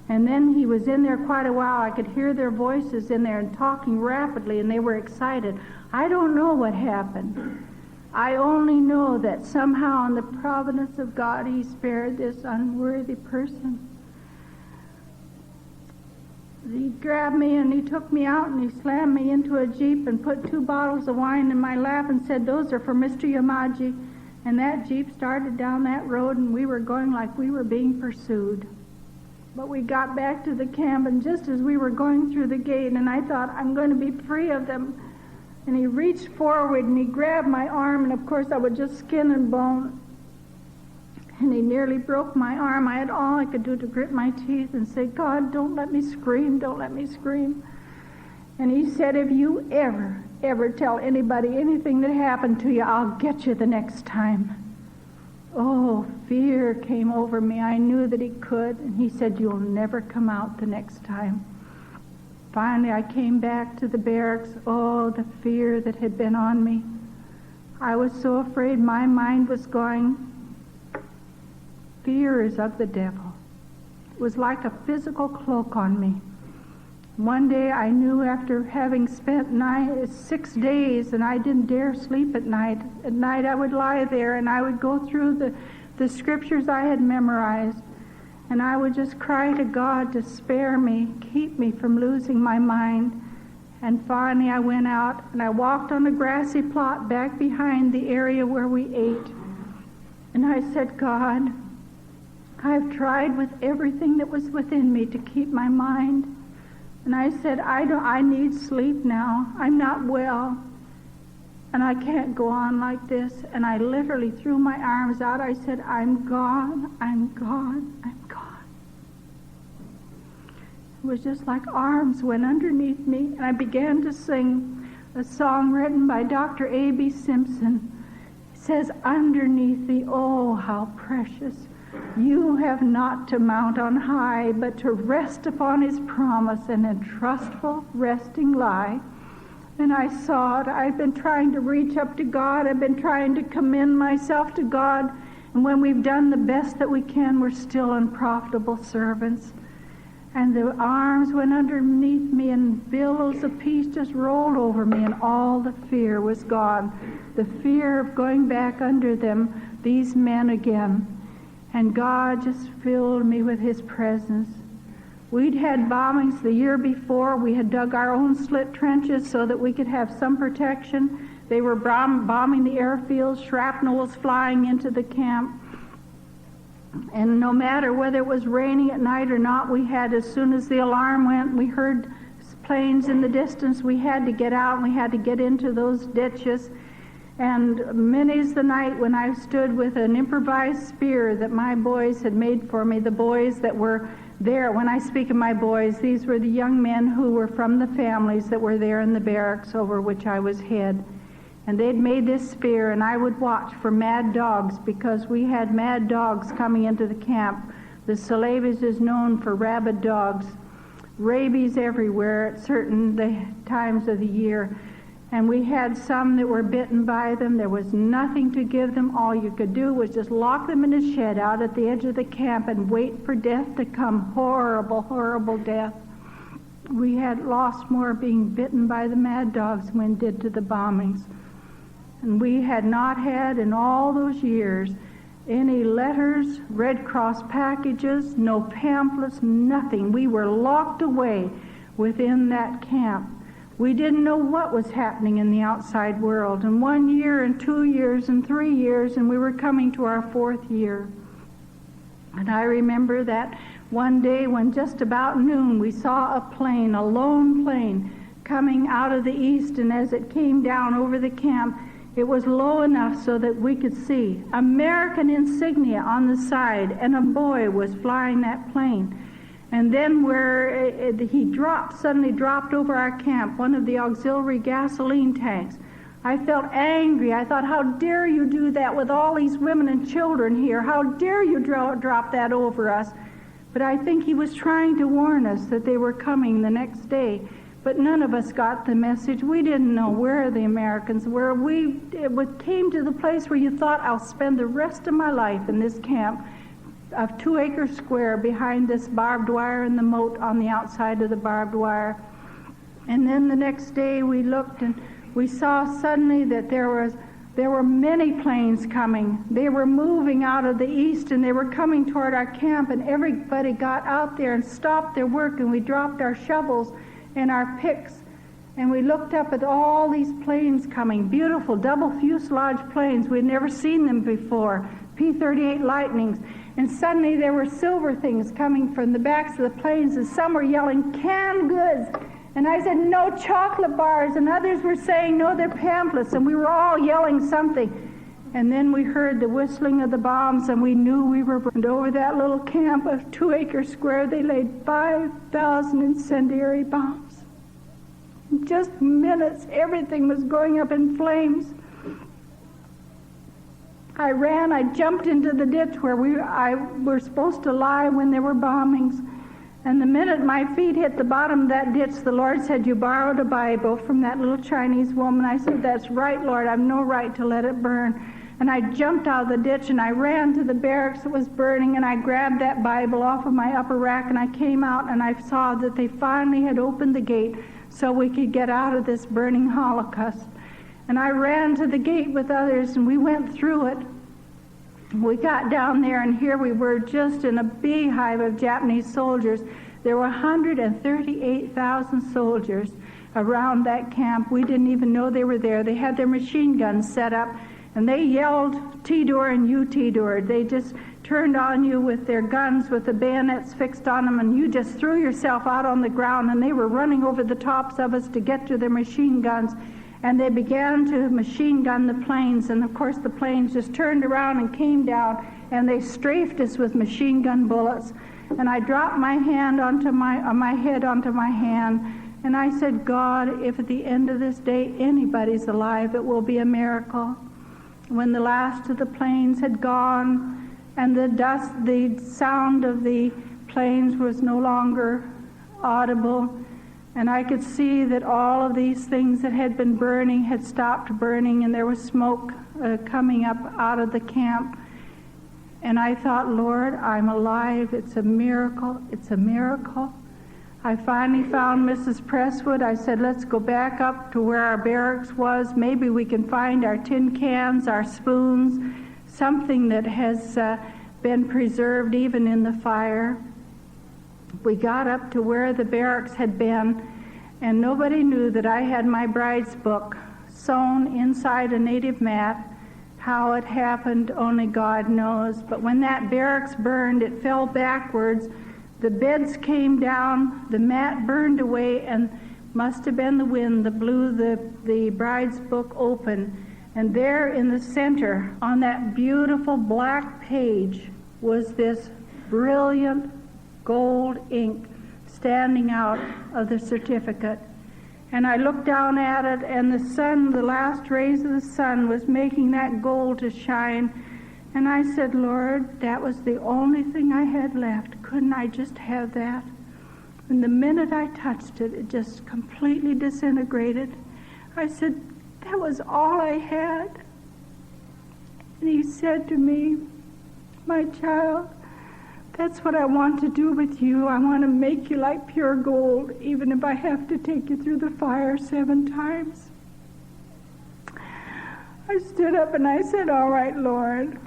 And then he was in there quite a while. I could hear their voices in there and talking rapidly, and they were excited. I don't know what happened. I only know that somehow in the providence of God, he spared this unworthy person. He grabbed me and he took me out and he slammed me into a Jeep and put 2 bottles of wine in my lap and said, those are for Mr. Yamaji. And that Jeep started down that road, and we were going like we were being pursued. But we got back to the camp, and just as we were going through the gate, and I thought, I'm going to be free of them. And he reached forward and he grabbed my arm, and of course I was just skin and bone. And he nearly broke my arm. I had all I could do to grit my teeth and say, God, don't let me scream, don't let me scream. And he said, if you ever tell anybody anything that happened to you, I'll get you the next time. Oh, fear came over me. I knew that he could. And he said, you'll never come out the next time. Finally, I came back to the barracks. Oh, the fear that had been on me. I was so afraid my mind was going. Fear is of the devil. It was like a physical cloak on me. One day I knew, after having spent 6 days, and I didn't dare sleep at night. At night I would lie there and I would go through the scriptures I had memorized, and I would just cry to God to spare me, keep me from losing my mind. And finally I went out and I walked on a grassy plot back behind the area where we ate. And I said, God, I've tried with everything that was within me to keep my mind. And I said, I need sleep now. I'm not well. And I can't go on like this. And I literally threw my arms out. I said, I'm gone, I'm gone, I'm gone. It was just like arms went underneath me. And I began to sing a song written by Dr. A.B. Simpson. It says, underneath thee, oh, how precious. You have not to mount on high, but to rest upon his promise and in trustful resting lie. And I saw it. I've been trying to reach up to God. I've been trying to commend myself to God. And when we've done the best that we can, we're still unprofitable servants. And the arms went underneath me, and billows of peace just rolled over me, and all the fear was gone. The fear of going back under them, these men again. And God just filled me with his presence. We'd had bombings the year before. We had dug our own slit trenches so that we could have some protection. They were bombing the airfields. Shrapnel was flying into the camp. And no matter whether it was raining at night or not, we had, as soon as the alarm went, we heard planes in the distance, we had to get out and we had to get into those ditches. And many's the night when I stood with an improvised spear that my boys had made for me, the boys that were there. When I speak of my boys, these were the young men who were from the families that were there in the barracks over which I was head. And they'd made this spear, and I would watch for mad dogs, because we had mad dogs coming into the camp. The Salavis is known for rabid dogs, rabies everywhere at certain times of the year. And we had some that were bitten by them. There was nothing to give them. All you could do was just lock them in a shed out at the edge of the camp and wait for death to come. Horrible, horrible death. We had lost more being bitten by the mad dogs than we did to the bombings. And we had not had in all those years any letters, Red Cross packages, no pamphlets, nothing. We were locked away within that camp. We didn't know what was happening in the outside world. And 1 year and 2 years and 3 years, and we were coming to our 4th year. And I remember that one day when just about noon we saw a plane, a lone plane, coming out of the east, and as it came down over the camp, it was low enough so that we could see American insignia on the side, and a boy was flying that plane. And then where he suddenly dropped over our camp, one of the auxiliary gasoline tanks. I felt angry. I thought, how dare you do that with all these women and children here? How dare you drop that over us? But I think he was trying to warn us that they were coming the next day. But none of us got the message. We didn't know where the Americans were. It came to the place where you thought, I'll spend the rest of my life in this camp of 2 acres square behind this barbed wire and the moat on the outside of the barbed wire. And then the next day we looked and we saw suddenly that there were many planes coming. They were moving out of the east and they were coming toward our camp, and everybody got out there and stopped their work, and we dropped our shovels and our picks, and we looked up at all these planes coming, beautiful double fuselage planes. We'd never seen them before, P-38 Lightnings. And suddenly there were silver things coming from the backs of the planes, and some were yelling, canned goods. And I said, no chocolate bars. And others were saying, no, they're pamphlets. And we were all yelling something. And then we heard the whistling of the bombs, and we knew we were burned. Over that little camp of 2 acres square, they laid 5,000 incendiary bombs. In just minutes, everything was going up in flames. I jumped into the ditch where we were supposed to lie when there were bombings. And the minute my feet hit the bottom of that ditch, the Lord said, you borrowed a Bible from that little Chinese woman. I said, that's right, Lord, I've no right to let it burn. And I jumped out of the ditch and I ran to the barracks that was burning, and I grabbed that Bible off of my upper rack, and I came out and I saw that they finally had opened the gate so we could get out of this burning holocaust. And I ran to the gate with others, and we went through it. We got down there, and here we were just in a beehive of Japanese soldiers. There were 138,000 soldiers around that camp. We didn't even know they were there. They had their machine guns set up, and they yelled, T-door and you T-door. They just turned on you with their guns with the bayonets fixed on them, and you just threw yourself out on the ground, and they were running over the tops of us to get to their machine guns. And they began to machine gun the planes, and of course the planes just turned around and came down, and they strafed us with machine gun bullets. And I dropped my hand onto my head onto my hand, and I said, God, if at the end of this day anybody's alive, it will be a miracle. When the last of the planes had gone, and the sound of the planes was no longer audible, and I could see that all of these things that had been burning had stopped burning, and there was smoke coming up out of the camp. And I thought, Lord, I'm alive. It's a miracle. It's a miracle. I finally found Mrs. Presswood. I said, let's go back up to where our barracks was. Maybe we can find our tin cans, our spoons, something that has been preserved even in the fire. We got up to where the barracks had been, and nobody knew that I had my bride's book sewn inside a native mat, How it happened, only God knows. But when that barracks burned, it fell backwards. The beds came down, the mat burned away, and must have been the wind that blew the bride's book open. And there in the center, on that beautiful black page, was this brilliant gold ink standing out of the certificate. And I looked down at it, and the sun, the last rays of the sun, was making that gold to shine. And I said, Lord, that was the only thing I had left. Couldn't I just have that? And the minute I touched it, it just completely disintegrated. I said, that was all I had. And he said to me, my child, that's what I want to do with you. I want to make you like pure gold, even if I have to take you through the fire 7 times. I stood up and I said, all right, Lord,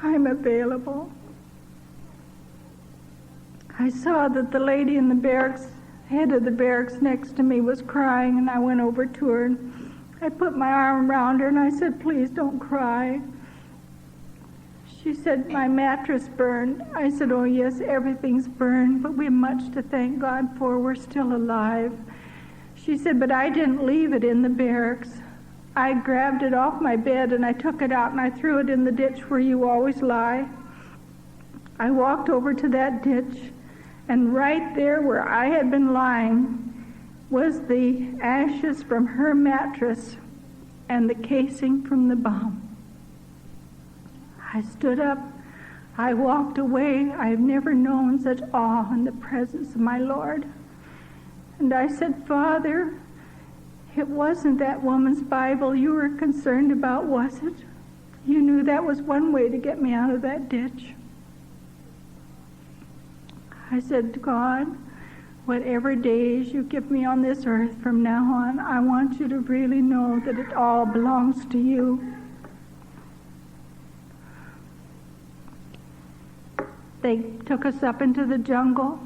I'm available. I saw that the lady in the barracks, head of the barracks next to me, was crying, and I went over to her and I put my arm around her and I said, please don't cry. She said, my mattress burned. I said, oh yes, everything's burned, but we have much to thank God for. We're still alive. She said, but I didn't leave it in the barracks. I grabbed it off my bed and I took it out and I threw it in the ditch where you always lie. I walked over to that ditch, and right there where I had been lying was the ashes from her mattress and the casing from the bomb. I stood up. I walked away. I've never known such awe in the presence of my Lord. And I said, Father, it wasn't that woman's Bible you were concerned about, was it? You knew that was one way to get me out of that ditch. I said, God, whatever days you give me on this earth from now on, I want you to really know that it all belongs to you. They took us up into the jungle.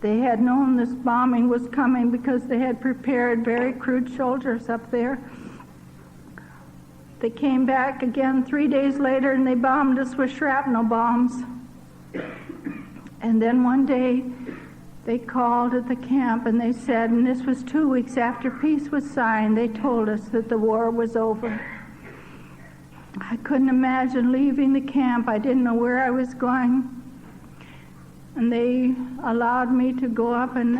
They had known this bombing was coming because they had prepared very crude soldiers up there. They came back again 3 days later and they bombed us with shrapnel bombs. And then one day they called at the camp and they said, and this was 2 weeks after peace was signed, they told us that the war was over. I couldn't imagine leaving the camp. I didn't know where I was going. And they allowed me to go up and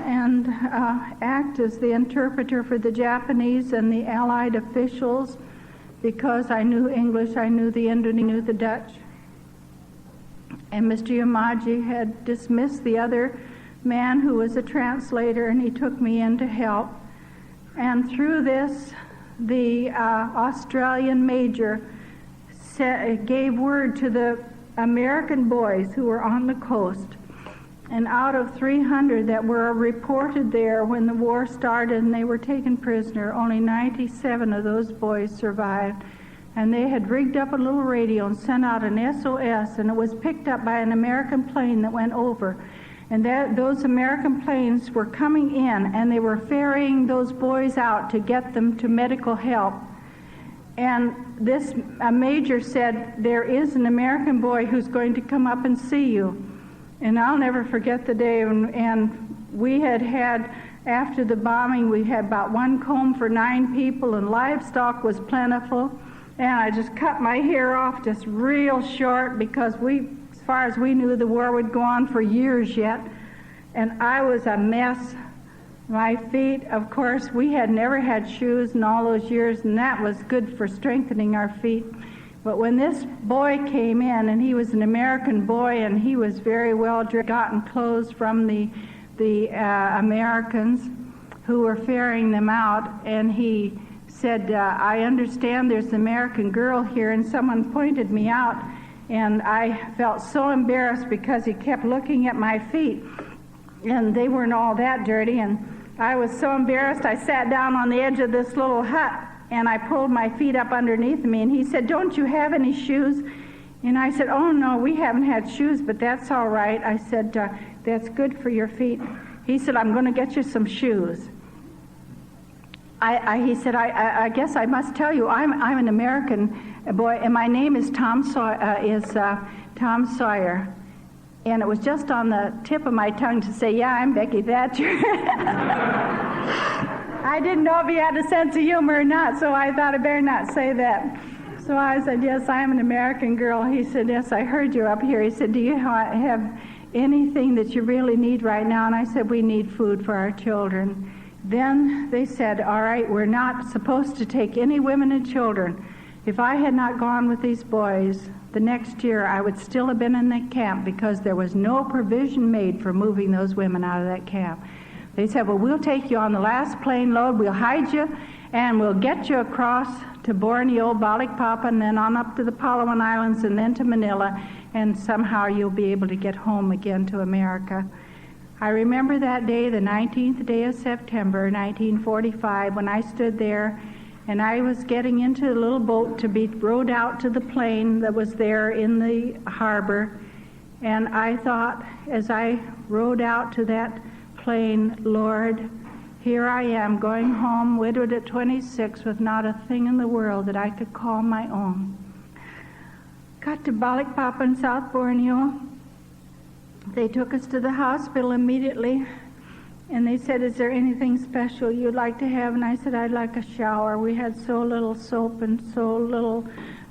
act as the interpreter for the Japanese and the Allied officials because I knew English, I knew the Indonesian, I knew the Dutch. And Mr. Yamaji had dismissed the other man who was a translator, and he took me in to help. And through this, the Australian major gave word to the American boys who were on the coast. And out of 300 that were reported there when the war started and they were taken prisoner, only 97 of those boys survived. And they had rigged up a little radio and sent out an SOS, and it was picked up by an American plane that went over. And those American planes were coming in, and they were ferrying those boys out to get them to medical help. And this major said, there is an American boy who's going to come up and see you. And I'll never forget the day, and we had, after the bombing, we had about 1 comb for 9 people, and livestock was plentiful. And I just cut my hair off just real short because as far as we knew, the war would go on for years yet. And I was a mess. My feet, of course, we had never had shoes in all those years, and that was good for strengthening our feet. But when this boy came in, and he was an American boy, and he was very well dressed, gotten clothes from the Americans who were ferrying them out, and he said, I understand there's an American girl here, and someone pointed me out, and I felt so embarrassed because he kept looking at my feet, and they weren't all that dirty, and I was so embarrassed I sat down on the edge of this little hut, and I pulled my feet up underneath me, and he said, don't you have any shoes? And I said, oh no, we haven't had shoes, but that's all right. I said, that's good for your feet. He said, I'm going to get you some shoes. He said, I guess I must tell you, I'm an American boy, and my name is Tom Sawyer. And it was just on the tip of my tongue to say, yeah, I'm Becky Thatcher. I didn't know if he had a sense of humor or not, so I thought I better not say that. So I said, yes, I am an American girl. He said, yes, I heard you up here. He said, do you have anything that you really need right now? And I said, we need food for our children. Then they said, all right, we're not supposed to take any women and children. If I had not gone with these boys, the next year I would still have been in the camp because there was no provision made for moving those women out of that camp. They said, well, we'll take you on the last plane load, we'll hide you, and we'll get you across to Borneo, Balikpapan, and then on up to the Palawan Islands, and then to Manila, and somehow you'll be able to get home again to America. I remember that day, the 19th day of September, 1945, when I stood there, and I was getting into a little boat to be rowed out to the plane that was there in the harbor, and I thought, as I rowed out to that plane, Lord, here I am going home, widowed at 26, with not a thing in the world that I could call my own. Got to Balikpapan, South Borneo. They took us to the hospital immediately, and they said, is there anything special you'd like to have? And I said, I'd like a shower. We had so little soap and so little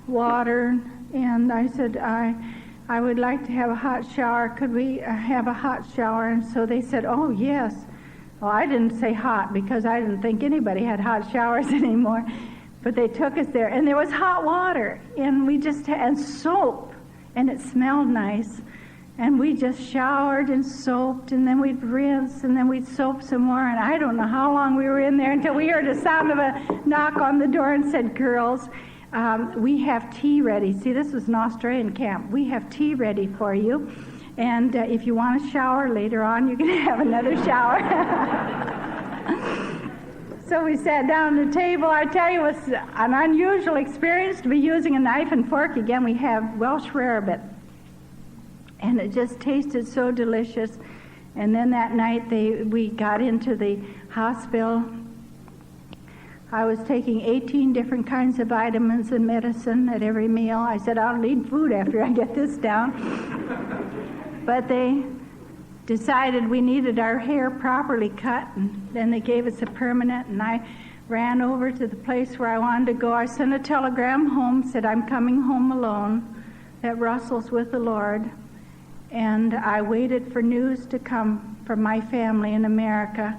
water, and I said, I would like to have a hot shower. Could we have a hot shower? And so they said, oh, yes. Well, I didn't say hot because I didn't think anybody had hot showers anymore. But they took us there, and there was hot water, and we just had soap, and it smelled nice. And we just showered and soaped, and then we'd rinse, and then we'd soap some more. And I don't know how long we were in there until we heard a sound of a knock on the door and said, girls, we have tea ready. See, this was an Australian camp. We have tea ready for you. And if you want a shower later on, you can have another shower. So we sat down at the table. I tell you, it was an unusual experience to be using a knife and fork. Again, we have Welsh rarebit. And it just tasted so delicious. And then that night we got into the hospital. I was taking 18 different kinds of vitamins and medicine at every meal. I said, I'll need food after I get this down. But they decided we needed our hair properly cut, and then they gave us a permanent, and I ran over to the place where I wanted to go. I sent a telegram home, said, I'm coming home alone, that Russell's with the Lord. And I waited for news to come from my family in America.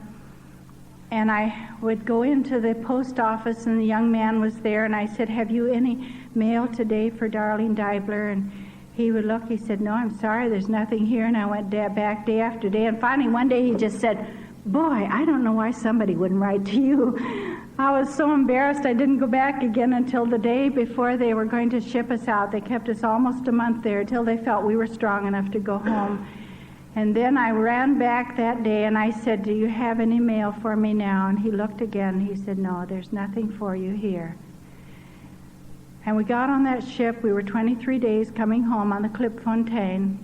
And I would go into the post office, and the young man was there, and I said, have you any mail today for Darlene Deibler? And he would look, he said, no, I'm sorry, there's nothing here. And I went back day after day, and finally one day he just said, boy, I don't know why somebody wouldn't write to you. I was so embarrassed I didn't go back again until the day before they were going to ship us out. They kept us almost a month there until they felt we were strong enough to go home. And then I ran back that day, and I said, do you have any mail for me now? And he looked again. He said, no, there's nothing for you here. And we got on that ship. We were 23 days coming home on the Klipfontein.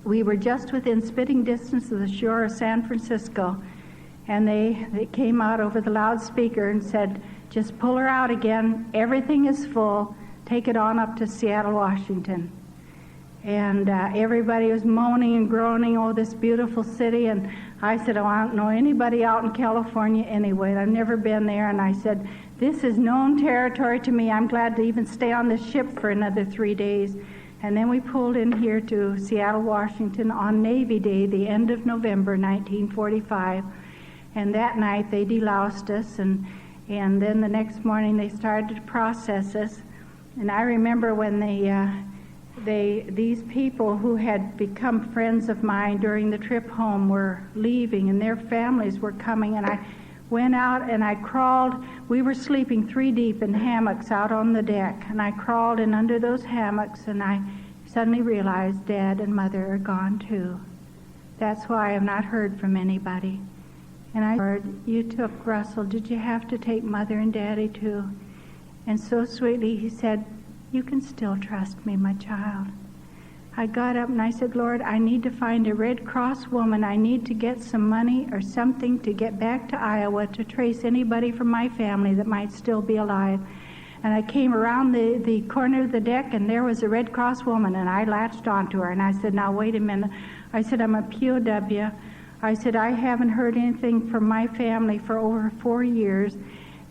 We were just within spitting distance of the shore of San Francisco. And they came out over the loudspeaker and said, just pull her out again. Everything is full. Take it on up to Seattle, Washington. And everybody was moaning and groaning, oh, this beautiful city. And I said, oh, I don't know anybody out in California anyway. I've never been there. And I said, this is known territory to me. I'm glad to even stay on this ship for another 3 days. And then we pulled in here to Seattle, Washington on Navy Day, the end of November, 1945. And that night they deloused us, and then the next morning they started to process us. And I remember when these people who had become friends of mine during the trip home were leaving, and their families were coming, and I went out and I crawled. We were sleeping 3 deep in hammocks out on the deck, and I crawled in under those hammocks, and I suddenly realized Dad and Mother are gone too. That's why I have not heard from anybody. And I heard, you took Russell. Did you have to take Mother and Daddy too? And so sweetly he said, you can still trust me, my child. I got up and I said, Lord, I need to find a Red Cross woman. I need to get some money or something to get back to Iowa to trace anybody from my family that might still be alive. And I came around the corner of the deck, and there was a Red Cross woman, and I latched onto her. And I said, now, wait a minute. I said, I'm a POW. I said, I haven't heard anything from my family for over 4 years.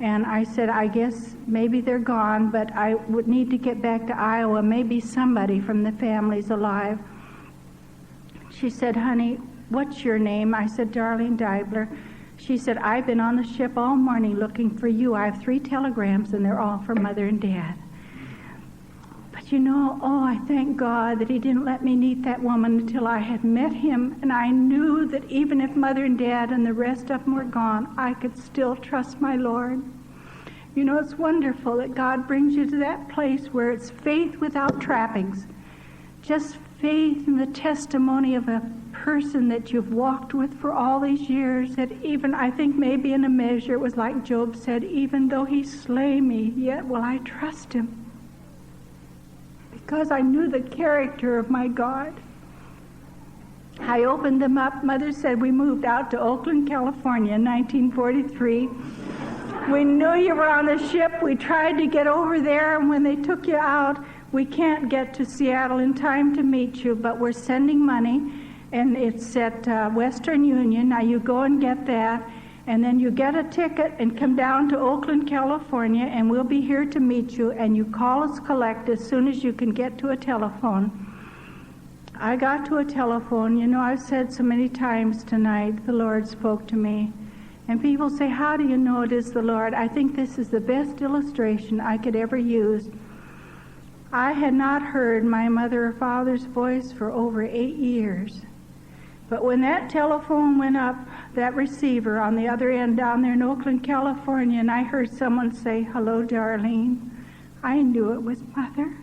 And I said, I guess maybe they're gone, but I would need to get back to Iowa. Maybe somebody from the family's alive. She said, honey, what's your name? I said, Darlene Deibler. She said, I've been on the ship all morning looking for you. I have 3 telegrams, and they're all from Mother and Dad. But you know, I thank God that he didn't let me meet that woman until I had met him, and I knew that even if Mother and Dad and the rest of them were gone, I could still trust my Lord. You know, it's wonderful that God brings you to that place where it's faith without trappings. Just faith in the testimony of a person that you've walked with for all these years, that even, I think maybe in a measure, it was like Job said, even though he slay me, yet will I trust him. Because I knew the character of my God. I opened them up. Mother said we moved out to Oakland, California in 1943. We knew you were on the ship. We tried to get over there, and when they took you out, we can't get to Seattle in time to meet you, but we're sending money, and it's at Western Union. Now you go and get that, and then you get a ticket and come down to Oakland, California, and we'll be here to meet you, and you call us collect as soon as you can get to a telephone. I got to a telephone. You know, I've said so many times tonight, the Lord spoke to me. And people say, how do you know it is the Lord? I think this is the best illustration I could ever use. I had not heard my mother or father's voice for over 8 years. But when that telephone went up, that receiver on the other end down there in Oakland, California, and I heard someone say, hello, Darlene, I knew it was Mother.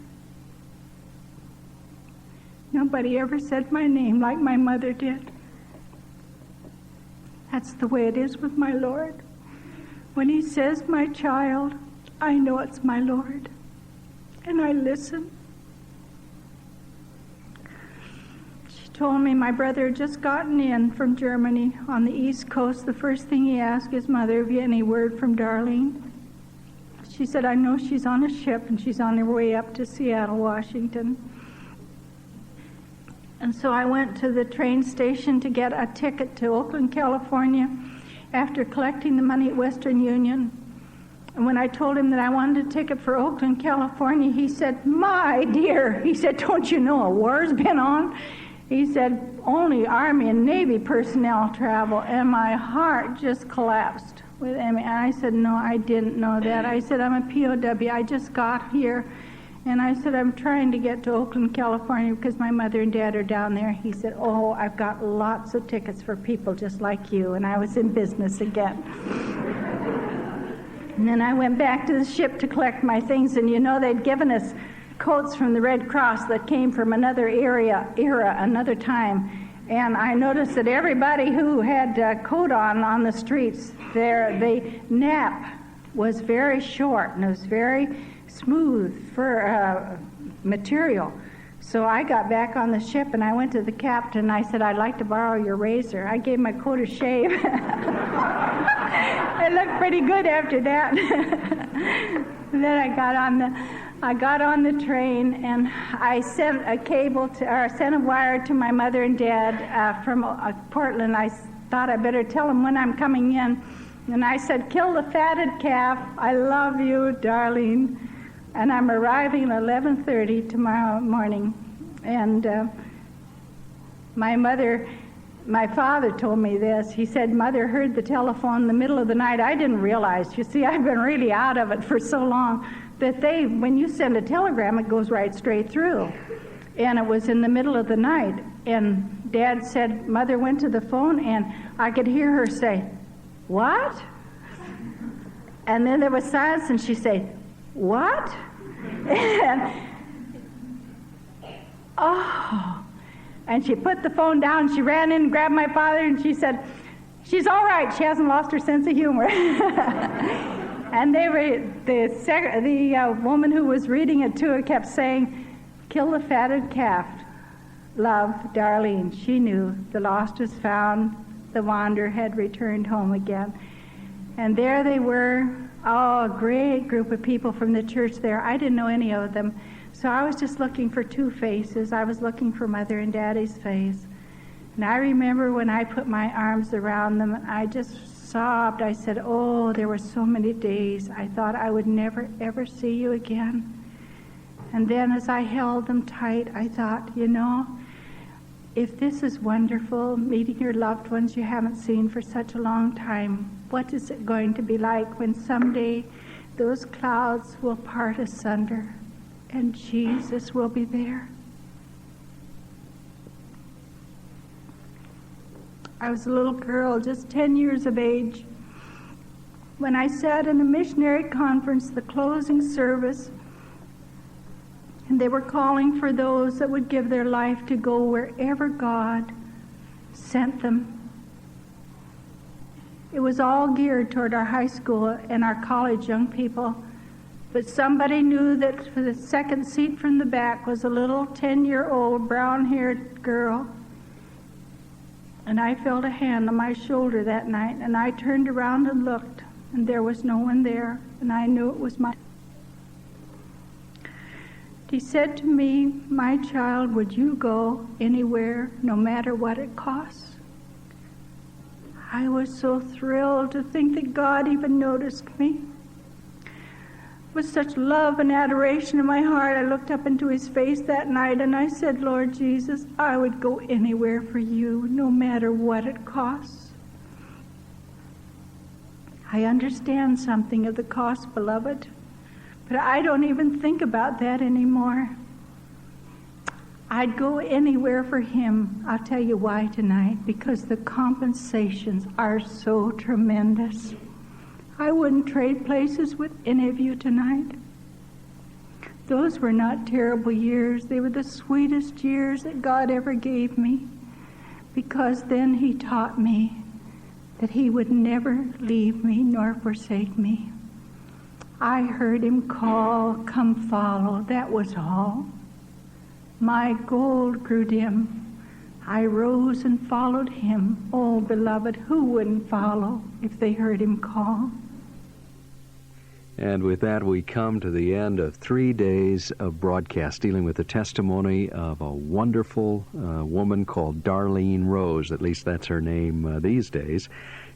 Nobody ever said my name like my mother did. That's the way it is with my Lord. When he says, my child, I know it's my Lord. And I listen. She told me my brother had just gotten in from Germany on the East Coast. The first thing he asked his mother, have you any word from Darlene? She said, I know she's on a ship and she's on her way up to Seattle, Washington. And so I went to the train station to get a ticket to Oakland, California after collecting the money at Western Union. And when I told him that I wanted a ticket for Oakland, California, he said, my dear, he said, don't you know a war's been on? He said, only Army and Navy personnel travel. And my heart just collapsed with him. And I said, no, I didn't know that. I said, I'm a POW. I just got here. And I said, I'm trying to get to Oakland, California because my mother and dad are down there. He said, oh, I've got lots of tickets for people just like you. And I was in business again. And then I went back to the ship to collect my things. And you know, they'd given us coats from the Red Cross that came from another era, another time. And I noticed that everybody who had a coat on the streets there, the nap was very short and it was very smooth for material. So I got back on the ship and I went to the captain and I said, I'd like to borrow your razor. I gave my coat a shave. It looked pretty good after that. Then I got on the train and I sent a wire to my mother and dad from Portland. I thought I better tell them when I'm coming in. And I said, kill the fatted calf. I love you, Darlene. And I'm arriving at 11:30 tomorrow morning. And my father told me this. He said, Mother heard the telephone in the middle of the night. I didn't realize. You see, I've been really out of it for so long that when you send a telegram, it goes right straight through. And it was in the middle of the night. And Dad said, Mother went to the phone and I could hear her say, what? And then there was silence and she said, what? And she put the phone down. She ran in and grabbed my father and she said, she's all right. She hasn't lost her sense of humor. And the woman who was reading it to her kept saying, kill the fatted calf. love, Darlene. She knew the lost was found, the wanderer had returned home again. And there they were, a great group of people from the church there. I didn't know any of them, so I was just looking for two faces. I was looking for Mother and Daddy's face. And I remember when I put my arms around them, I just sobbed. I said, oh, there were so many days I thought I would never, ever see you again. And then as I held them tight, I thought, if this is wonderful, meeting your loved ones you haven't seen for such a long time, what is it going to be like when someday those clouds will part asunder and Jesus will be there? I was a little girl, just 10 years of age, when I sat in a missionary conference, the closing service, and they were calling for those that would give their life to go wherever God sent them. It was all geared toward our high school and our college young people. But somebody knew that for the second seat from the back was a little 10-year-old brown-haired girl. And I felt a hand on my shoulder that night, and I turned around and looked, and there was no one there, and I knew it was my... He said to me, my child, would you go anywhere, no matter what it costs? I was so thrilled to think that God even noticed me. With such love and adoration in my heart, I looked up into his face that night and I said, Lord Jesus, I would go anywhere for you, no matter what it costs. I understand something of the cost, beloved, but I don't even think about that anymore. I'd go anywhere for him. I'll tell you why tonight, because the compensations are so tremendous. I wouldn't trade places with any of you tonight. Those were not terrible years. They were the sweetest years that God ever gave me, because then he taught me that he would never leave me nor forsake me. I heard him call, come follow. That was all. My gold grew dim. I rose and followed him. Oh, beloved, who wouldn't follow if they heard him call? And with that, we come to the end of 3 days of broadcast dealing with the testimony of a wonderful woman called Darlene Rose. At least that's her name these days.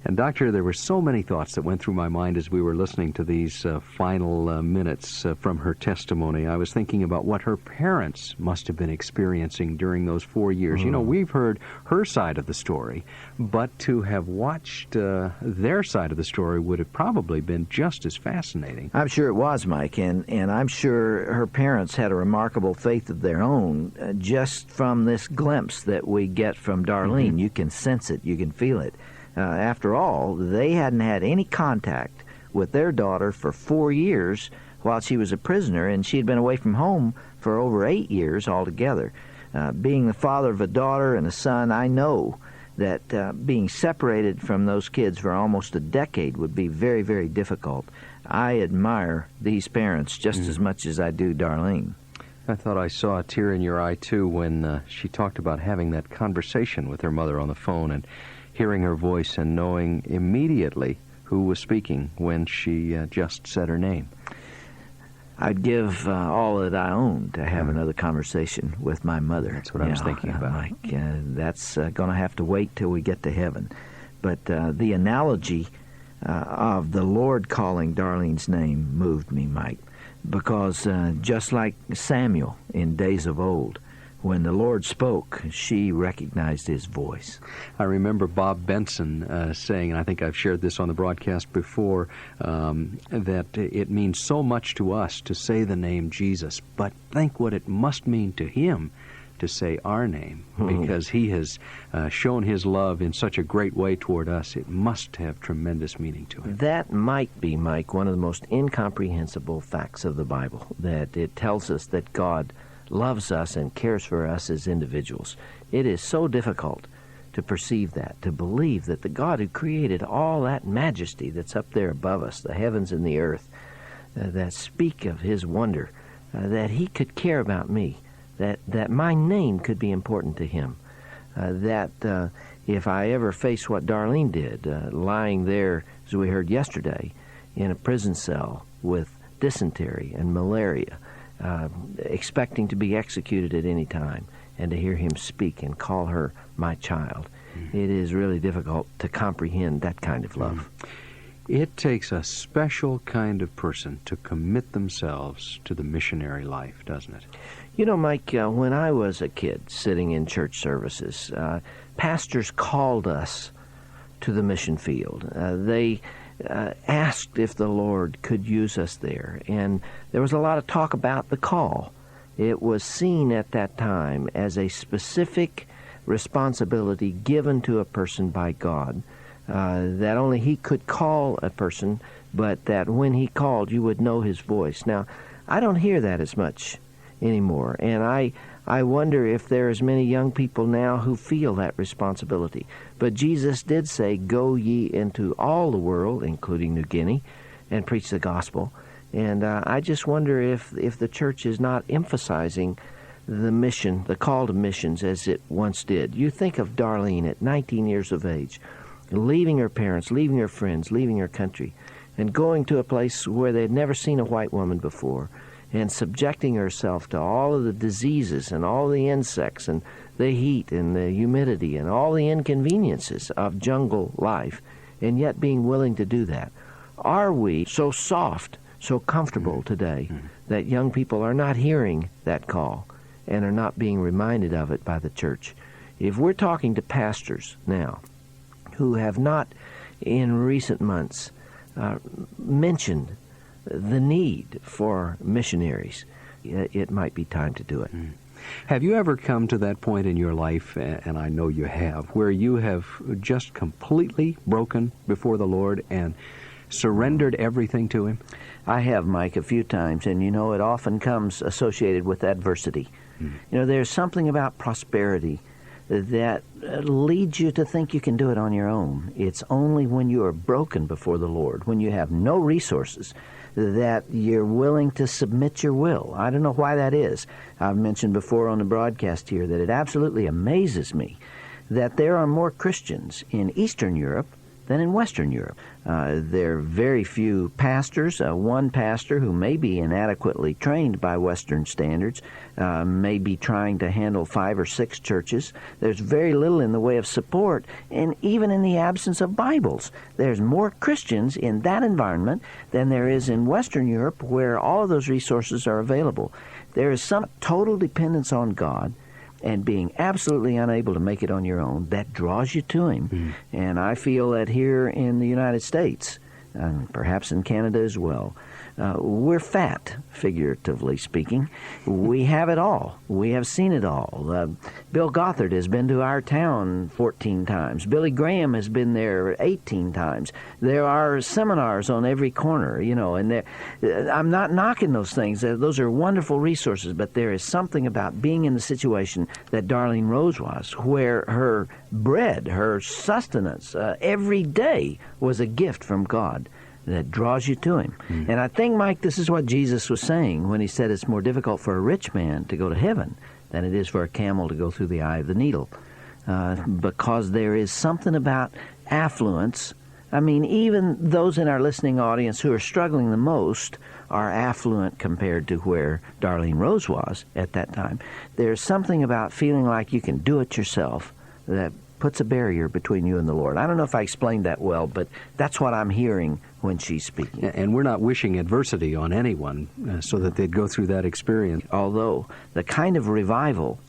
And, Doctor, there were so many thoughts that went through my mind as we were listening to these final minutes from her testimony. I was thinking about what her parents must have been experiencing during those 4 years. You know, we've heard her side of the story, but to have watched their side of the story would have probably been just as fascinating. I'm sure it was, Mike, and I'm sure her parents had a remarkable faith of their own just from this glimpse that we get from Darlene. You can sense it. You can feel it. After all, they hadn't had any contact with their daughter for 4 years while she was a prisoner, and she had been away from home for over 8 years altogether. Being the father of a daughter and a son, I know that being separated from those kids for almost a decade would be very, very difficult. I admire these parents just as much as I do Darlene. I thought I saw a tear in your eye, too, when she talked about having that conversation with her mother on the phone and hearing her voice and knowing immediately who was speaking when she just said her name. I'd give all that I own to have another conversation with my mother. That's what I was thinking about. Mike, that's going to have to wait till we get to heaven. But the analogy of the Lord calling Darlene's name moved me, Mike, because just like Samuel in days of old, when the Lord spoke, she recognized his voice. I remember Bob Benson saying, and I think I've shared this on the broadcast before, that it means so much to us to say the name Jesus, but think what it must mean to him to say our name, because he has shown his love in such a great way toward us. It must have tremendous meaning to him. That might be, Mike, one of the most incomprehensible facts of the Bible, that it tells us that God loves us and cares for us as individuals. It is so difficult to perceive that, to believe that the God who created all that majesty that's up there above us, the heavens and the earth, that speak of his wonder, that he could care about me, that my name could be important to him, that if I ever face what Darlene did, lying there, as we heard yesterday, in a prison cell with dysentery and malaria, expecting to be executed at any time, and to hear him speak and call her my child. It is really difficult to comprehend that kind of love. It takes a special kind of person to commit themselves to the missionary life, doesn't it? You know, Mike, when I was a kid sitting in church services, pastors called us to the mission field. They asked if the Lord could use us there, and there was a lot of talk about the call. It was seen at that time as a specific responsibility given to a person by God, that only he could call a person, but that when he called, you would know his voice. Now, I don't hear that as much anymore, and I wonder if there are as many young people now who feel that responsibility. But Jesus did say, "Go ye into all the world," including New Guinea, "and preach the gospel." And I just wonder if the church is not emphasizing the mission, the call to missions, as it once did. You think of Darlene at 19 years of age, leaving her parents, leaving her friends, leaving her country, and going to a place where they had never seen a white woman before, and subjecting herself to all of the diseases and all the insects and the heat and the humidity and all the inconveniences of jungle life, and yet being willing to do that. Are we so soft, so comfortable today that young people are not hearing that call and are not being reminded of it by the church? If we're talking to pastors now who have not in recent months mentioned the need for missionaries, it might be time to do it. Have you ever come to that point in your life, and I know you have, where you have just completely broken before the Lord and surrendered everything to Him? I have, Mike, a few times, and you know, it often comes associated with adversity. You know, there's something about prosperity that leads you to think you can do it on your own. It's only when you are broken before the Lord, when you have no resources, that you're willing to submit your will. I don't know why that is. I've mentioned before on the broadcast here that it absolutely amazes me that there are more Christians in Eastern Europe than in Western Europe. There are very few pastors. One pastor who may be inadequately trained by Western standards may be trying to handle 5 or 6 churches. There's very little in the way of support, and even in the absence of Bibles. There's more Christians in that environment than there is in Western Europe, where all of those resources are available. There is some total dependence on God, and being absolutely unable to make it on your own, that draws you to Him. And I feel that here in the United States, and perhaps in Canada as well, we're fat, figuratively speaking. We have it all. We have seen it all. Bill Gothard has been to our town 14 times. Billy Graham has been there 18 times. There are seminars on every corner, you know, and I'm not knocking those things. Those are wonderful resources, but there is something about being in the situation that Darlene Rose was, where her bread, her sustenance, every day was a gift from God that draws you to Him. And I think, Mike, this is what Jesus was saying when He said it's more difficult for a rich man to go to heaven than it is for a camel to go through the eye of the needle. Because there is something about affluence. I mean, even those in our listening audience who are struggling the most are affluent compared to where Darlene Rose was at that time. There's something about feeling like you can do it yourself that puts a barrier between you and the Lord. I don't know if I explained that well, but that's what I'm hearing when she's speaking. And we're not wishing adversity on anyone so that they'd go through that experience. Although the kind of revival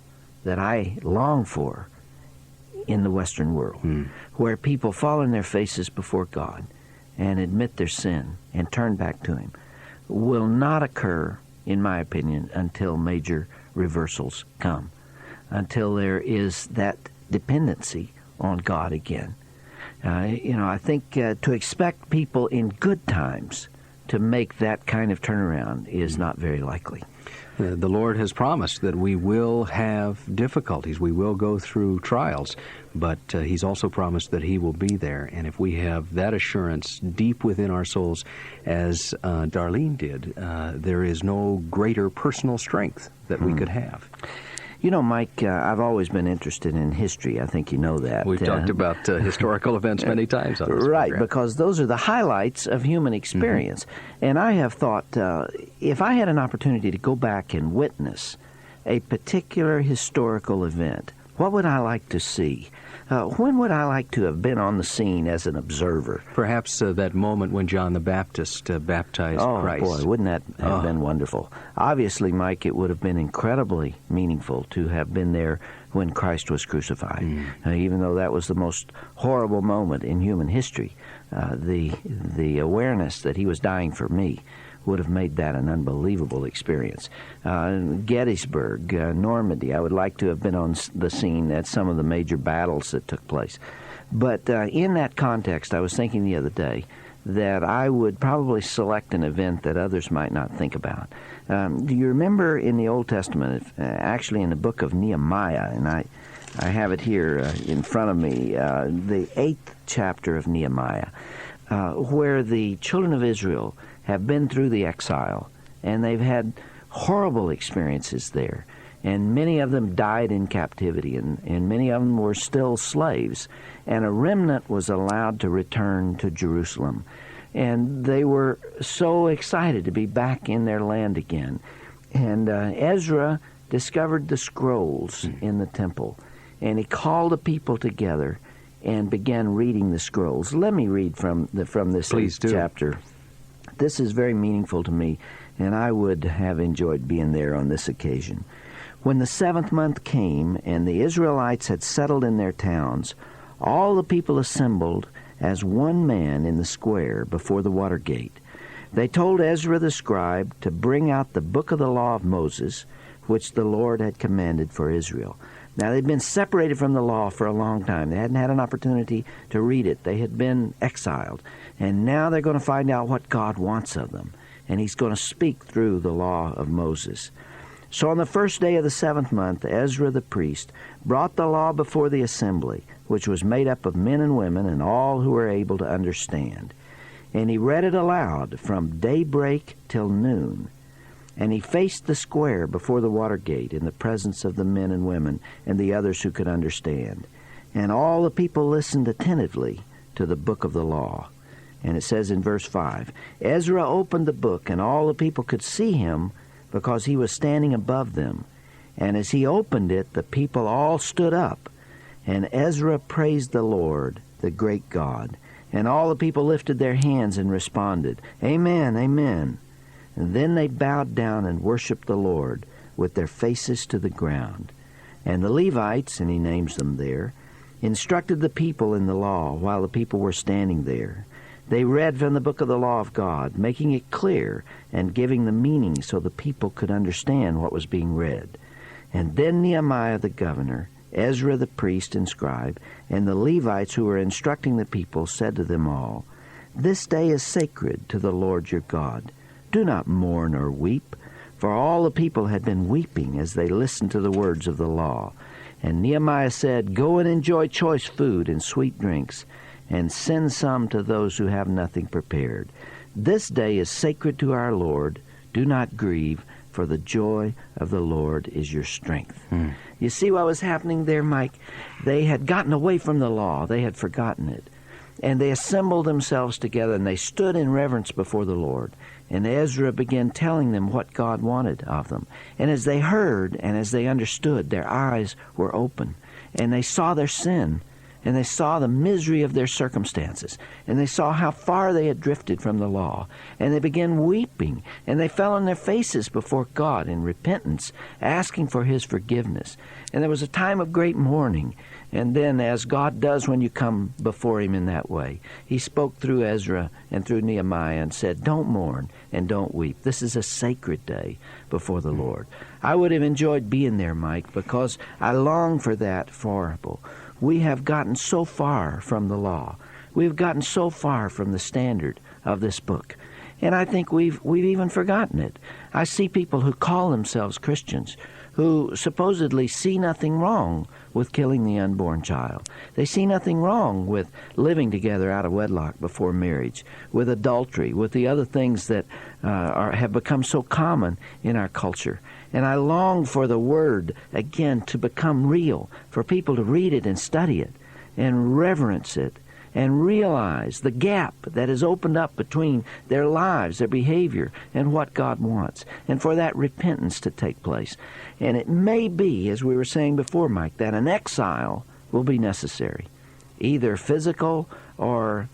that I long for in the Western world, where people fall on their faces before God and admit their sin and turn back to Him, will not occur, in my opinion, until major reversals come, until there is that dependency on God again. I think to expect people in good times to make that kind of turnaround is not very likely. The Lord has promised that we will have difficulties. We will go through trials, but He's also promised that He will be there. And if we have that assurance deep within our souls, as Darlene did, there is no greater personal strength that we could have. You know, Mike, I've always been interested in history. I think you know that. We've talked about historical events many times on this right, program. because those are the highlights of human experience. And I have thought, if I had an opportunity to go back and witness a particular historical event, what would I like to see? When would I like to have been on the scene as an observer? Perhaps that moment when John the Baptist baptized Christ. Oh, boy, wouldn't that have been wonderful? Obviously, Mike, it would have been incredibly meaningful to have been there when Christ was crucified. Even though that was the most horrible moment in human history, the awareness that He was dying for me would have made that an unbelievable experience. Gettysburg, Normandy, I would like to have been on the scene at some of the major battles that took place. But in that context, I was thinking the other day that I would probably select an event that others might not think about. Do you remember in the Old Testament, actually in the book of Nehemiah, and I have it here in front of me, the 8th chapter of Nehemiah, where the children of Israel have been through the exile, and they've had horrible experiences there. And many of them died in captivity, and many of them were still slaves. And a remnant was allowed to return to Jerusalem. And they were so excited to be back in their land again. And Ezra discovered the scrolls in the temple, and he called the people together and began reading the scrolls. Let me read from this chapter. This is very meaningful to me, and I would have enjoyed being there on this occasion. When the 7th month came, and the Israelites had settled in their towns, all the people assembled as one man in the square before the water gate. They told Ezra the scribe to bring out the book of the law of Moses, which the Lord had commanded for Israel. Now, they'd been separated from the law for a long time. They hadn't had an opportunity to read it. They had been exiled. And now they're going to find out what God wants of them. And He's going to speak through the law of Moses. So on the first day of the 7th month, Ezra the priest brought the law before the assembly, which was made up of men and women and all who were able to understand. And he read it aloud from daybreak till noon. And he faced the square before the water gate in the presence of the men and women and the others who could understand. And all the people listened attentively to the book of the law. And it says in verse 5, Ezra opened the book, and all the people could see him because he was standing above them. And as he opened it, the people all stood up. And Ezra praised the Lord, the great God. And all the people lifted their hands and responded, Amen, Amen. And then they bowed down and worshipped the Lord with their faces to the ground. And the Levites, and he names them there, instructed the people in the law while the people were standing there. They read from the book of the law of God, making it clear and giving the meaning so the people could understand what was being read. And then Nehemiah the governor, Ezra the priest and scribe, and the Levites who were instructing the people said to them all, This day is sacred to the Lord your God. Do not mourn or weep, for all the people had been weeping as they listened to the words of the law. And Nehemiah said, Go and enjoy choice food and sweet drinks, and send some to those who have nothing prepared. This day is sacred to our Lord. Do not grieve, for the joy of the Lord is your strength. You see what was happening there, Mike? They had gotten away from the law. They had forgotten it. And they assembled themselves together, and they stood in reverence before the Lord. And Ezra began telling them what God wanted of them. And as they heard and as they understood, their eyes were open. And they saw their sin. And they saw the misery of their circumstances. And they saw how far they had drifted from the law. And they began weeping. And they fell on their faces before God in repentance, asking for His forgiveness. And there was a time of great mourning. And then, as God does when you come before Him in that way, He spoke through Ezra and through Nehemiah and said, Don't mourn and don't weep. This is a sacred day before the Lord. I would have enjoyed being there, Mike, because I long for that horrible. We have gotten so far from the law. We have gotten so far from the standard of this book. And I think we've even forgotten it. I see people who call themselves Christians who supposedly see nothing wrong with killing the unborn child. They see nothing wrong with living together out of wedlock before marriage, with adultery, with the other things that have become so common in our culture. And I long for the Word, again, to become real, for people to read it and study it and reverence it and realize the gap that has opened up between their lives, their behavior, and what God wants, and for that repentance to take place. And it may be, as we were saying before, Mike, that an exile will be necessary, either physical or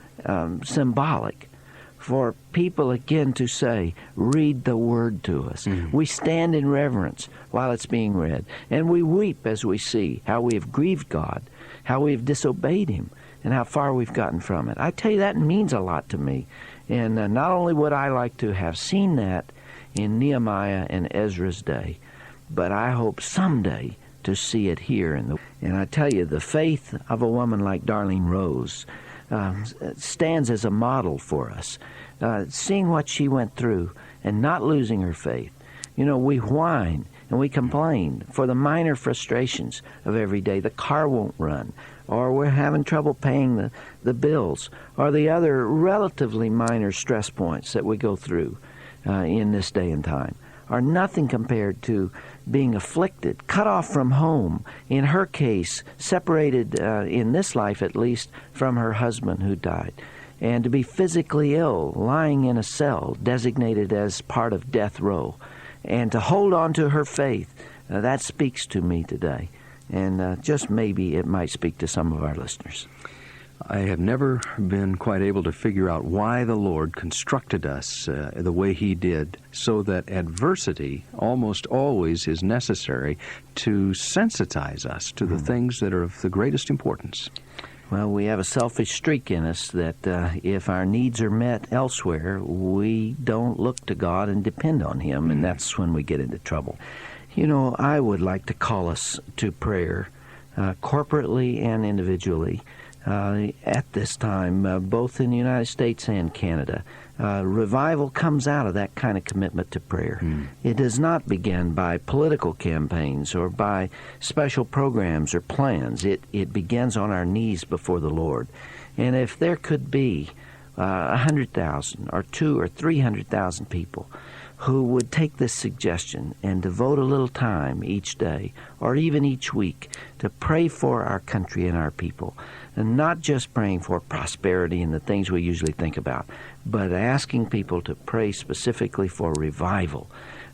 symbolic, for people again to say, read the Word to us. We stand in reverence while it's being read, and we weep as we see how we have grieved God, how we have disobeyed Him, and how far we've gotten from it. I tell you, that means a lot to me. And not only would I like to have seen that in Nehemiah and Ezra's day, but I hope someday to see it here. And I tell you, the faith of a woman like Darlene Rose stands as a model for us. Seeing what she went through and not losing her faith. You know, we whine and we complain for the minor frustrations of every day. The car won't run, or we're having trouble paying the bills, or the other relatively minor stress points that we go through in this day and time, are nothing compared to being afflicted, cut off from home, in her case, separated in this life at least from her husband who died, and to be physically ill, lying in a cell designated as part of death row, and to hold on to her faith. That speaks to me today. And just maybe it might speak to some of our listeners. I have never been quite able to figure out why the Lord constructed us the way He did, so that adversity almost always is necessary to sensitize us to the things that are of the greatest importance. Well, we have a selfish streak in us that if our needs are met elsewhere, we don't look to God and depend on Him, and that's when we get into trouble. You know, I would like to call us to prayer, corporately and individually, at this time, both in the United States and Canada. Revival comes out of that kind of commitment to prayer. It does not begin by political campaigns or by special programs or plans. It begins on our knees before the Lord. And if there could be 100,000 or 200,000 or 300,000 people who would take this suggestion and devote a little time each day or even each week to pray for our country and our people, and not just praying for prosperity and the things we usually think about, but asking people to pray specifically for revival,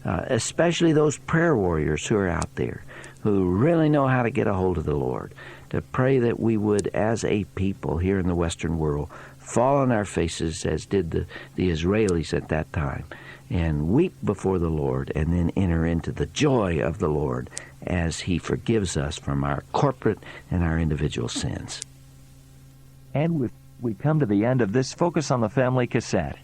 especially those prayer warriors who are out there who really know how to get a hold of the Lord, to pray that we would, as a people here in the Western world, fall on our faces as did the Israelis at that time, and weep before the Lord, and then enter into the joy of the Lord as He forgives us from our corporate and our individual sins. And we come to the end of this Focus on the Family cassette.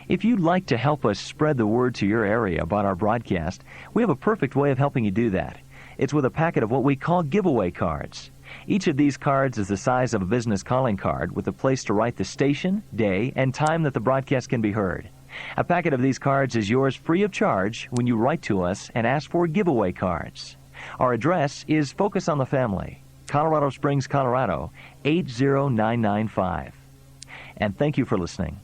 If you'd like to help us spread the word to your area about our broadcast, we have a perfect way of helping you do that. It's with a packet of what we call giveaway cards. Each of these cards is the size of a business calling card, with a place to write the station, day, and time that the broadcast can be heard. A packet of these cards is yours free of charge when you write to us and ask for giveaway cards. Our address is Focus on the Family, Colorado Springs, Colorado, 80995. And thank you for listening.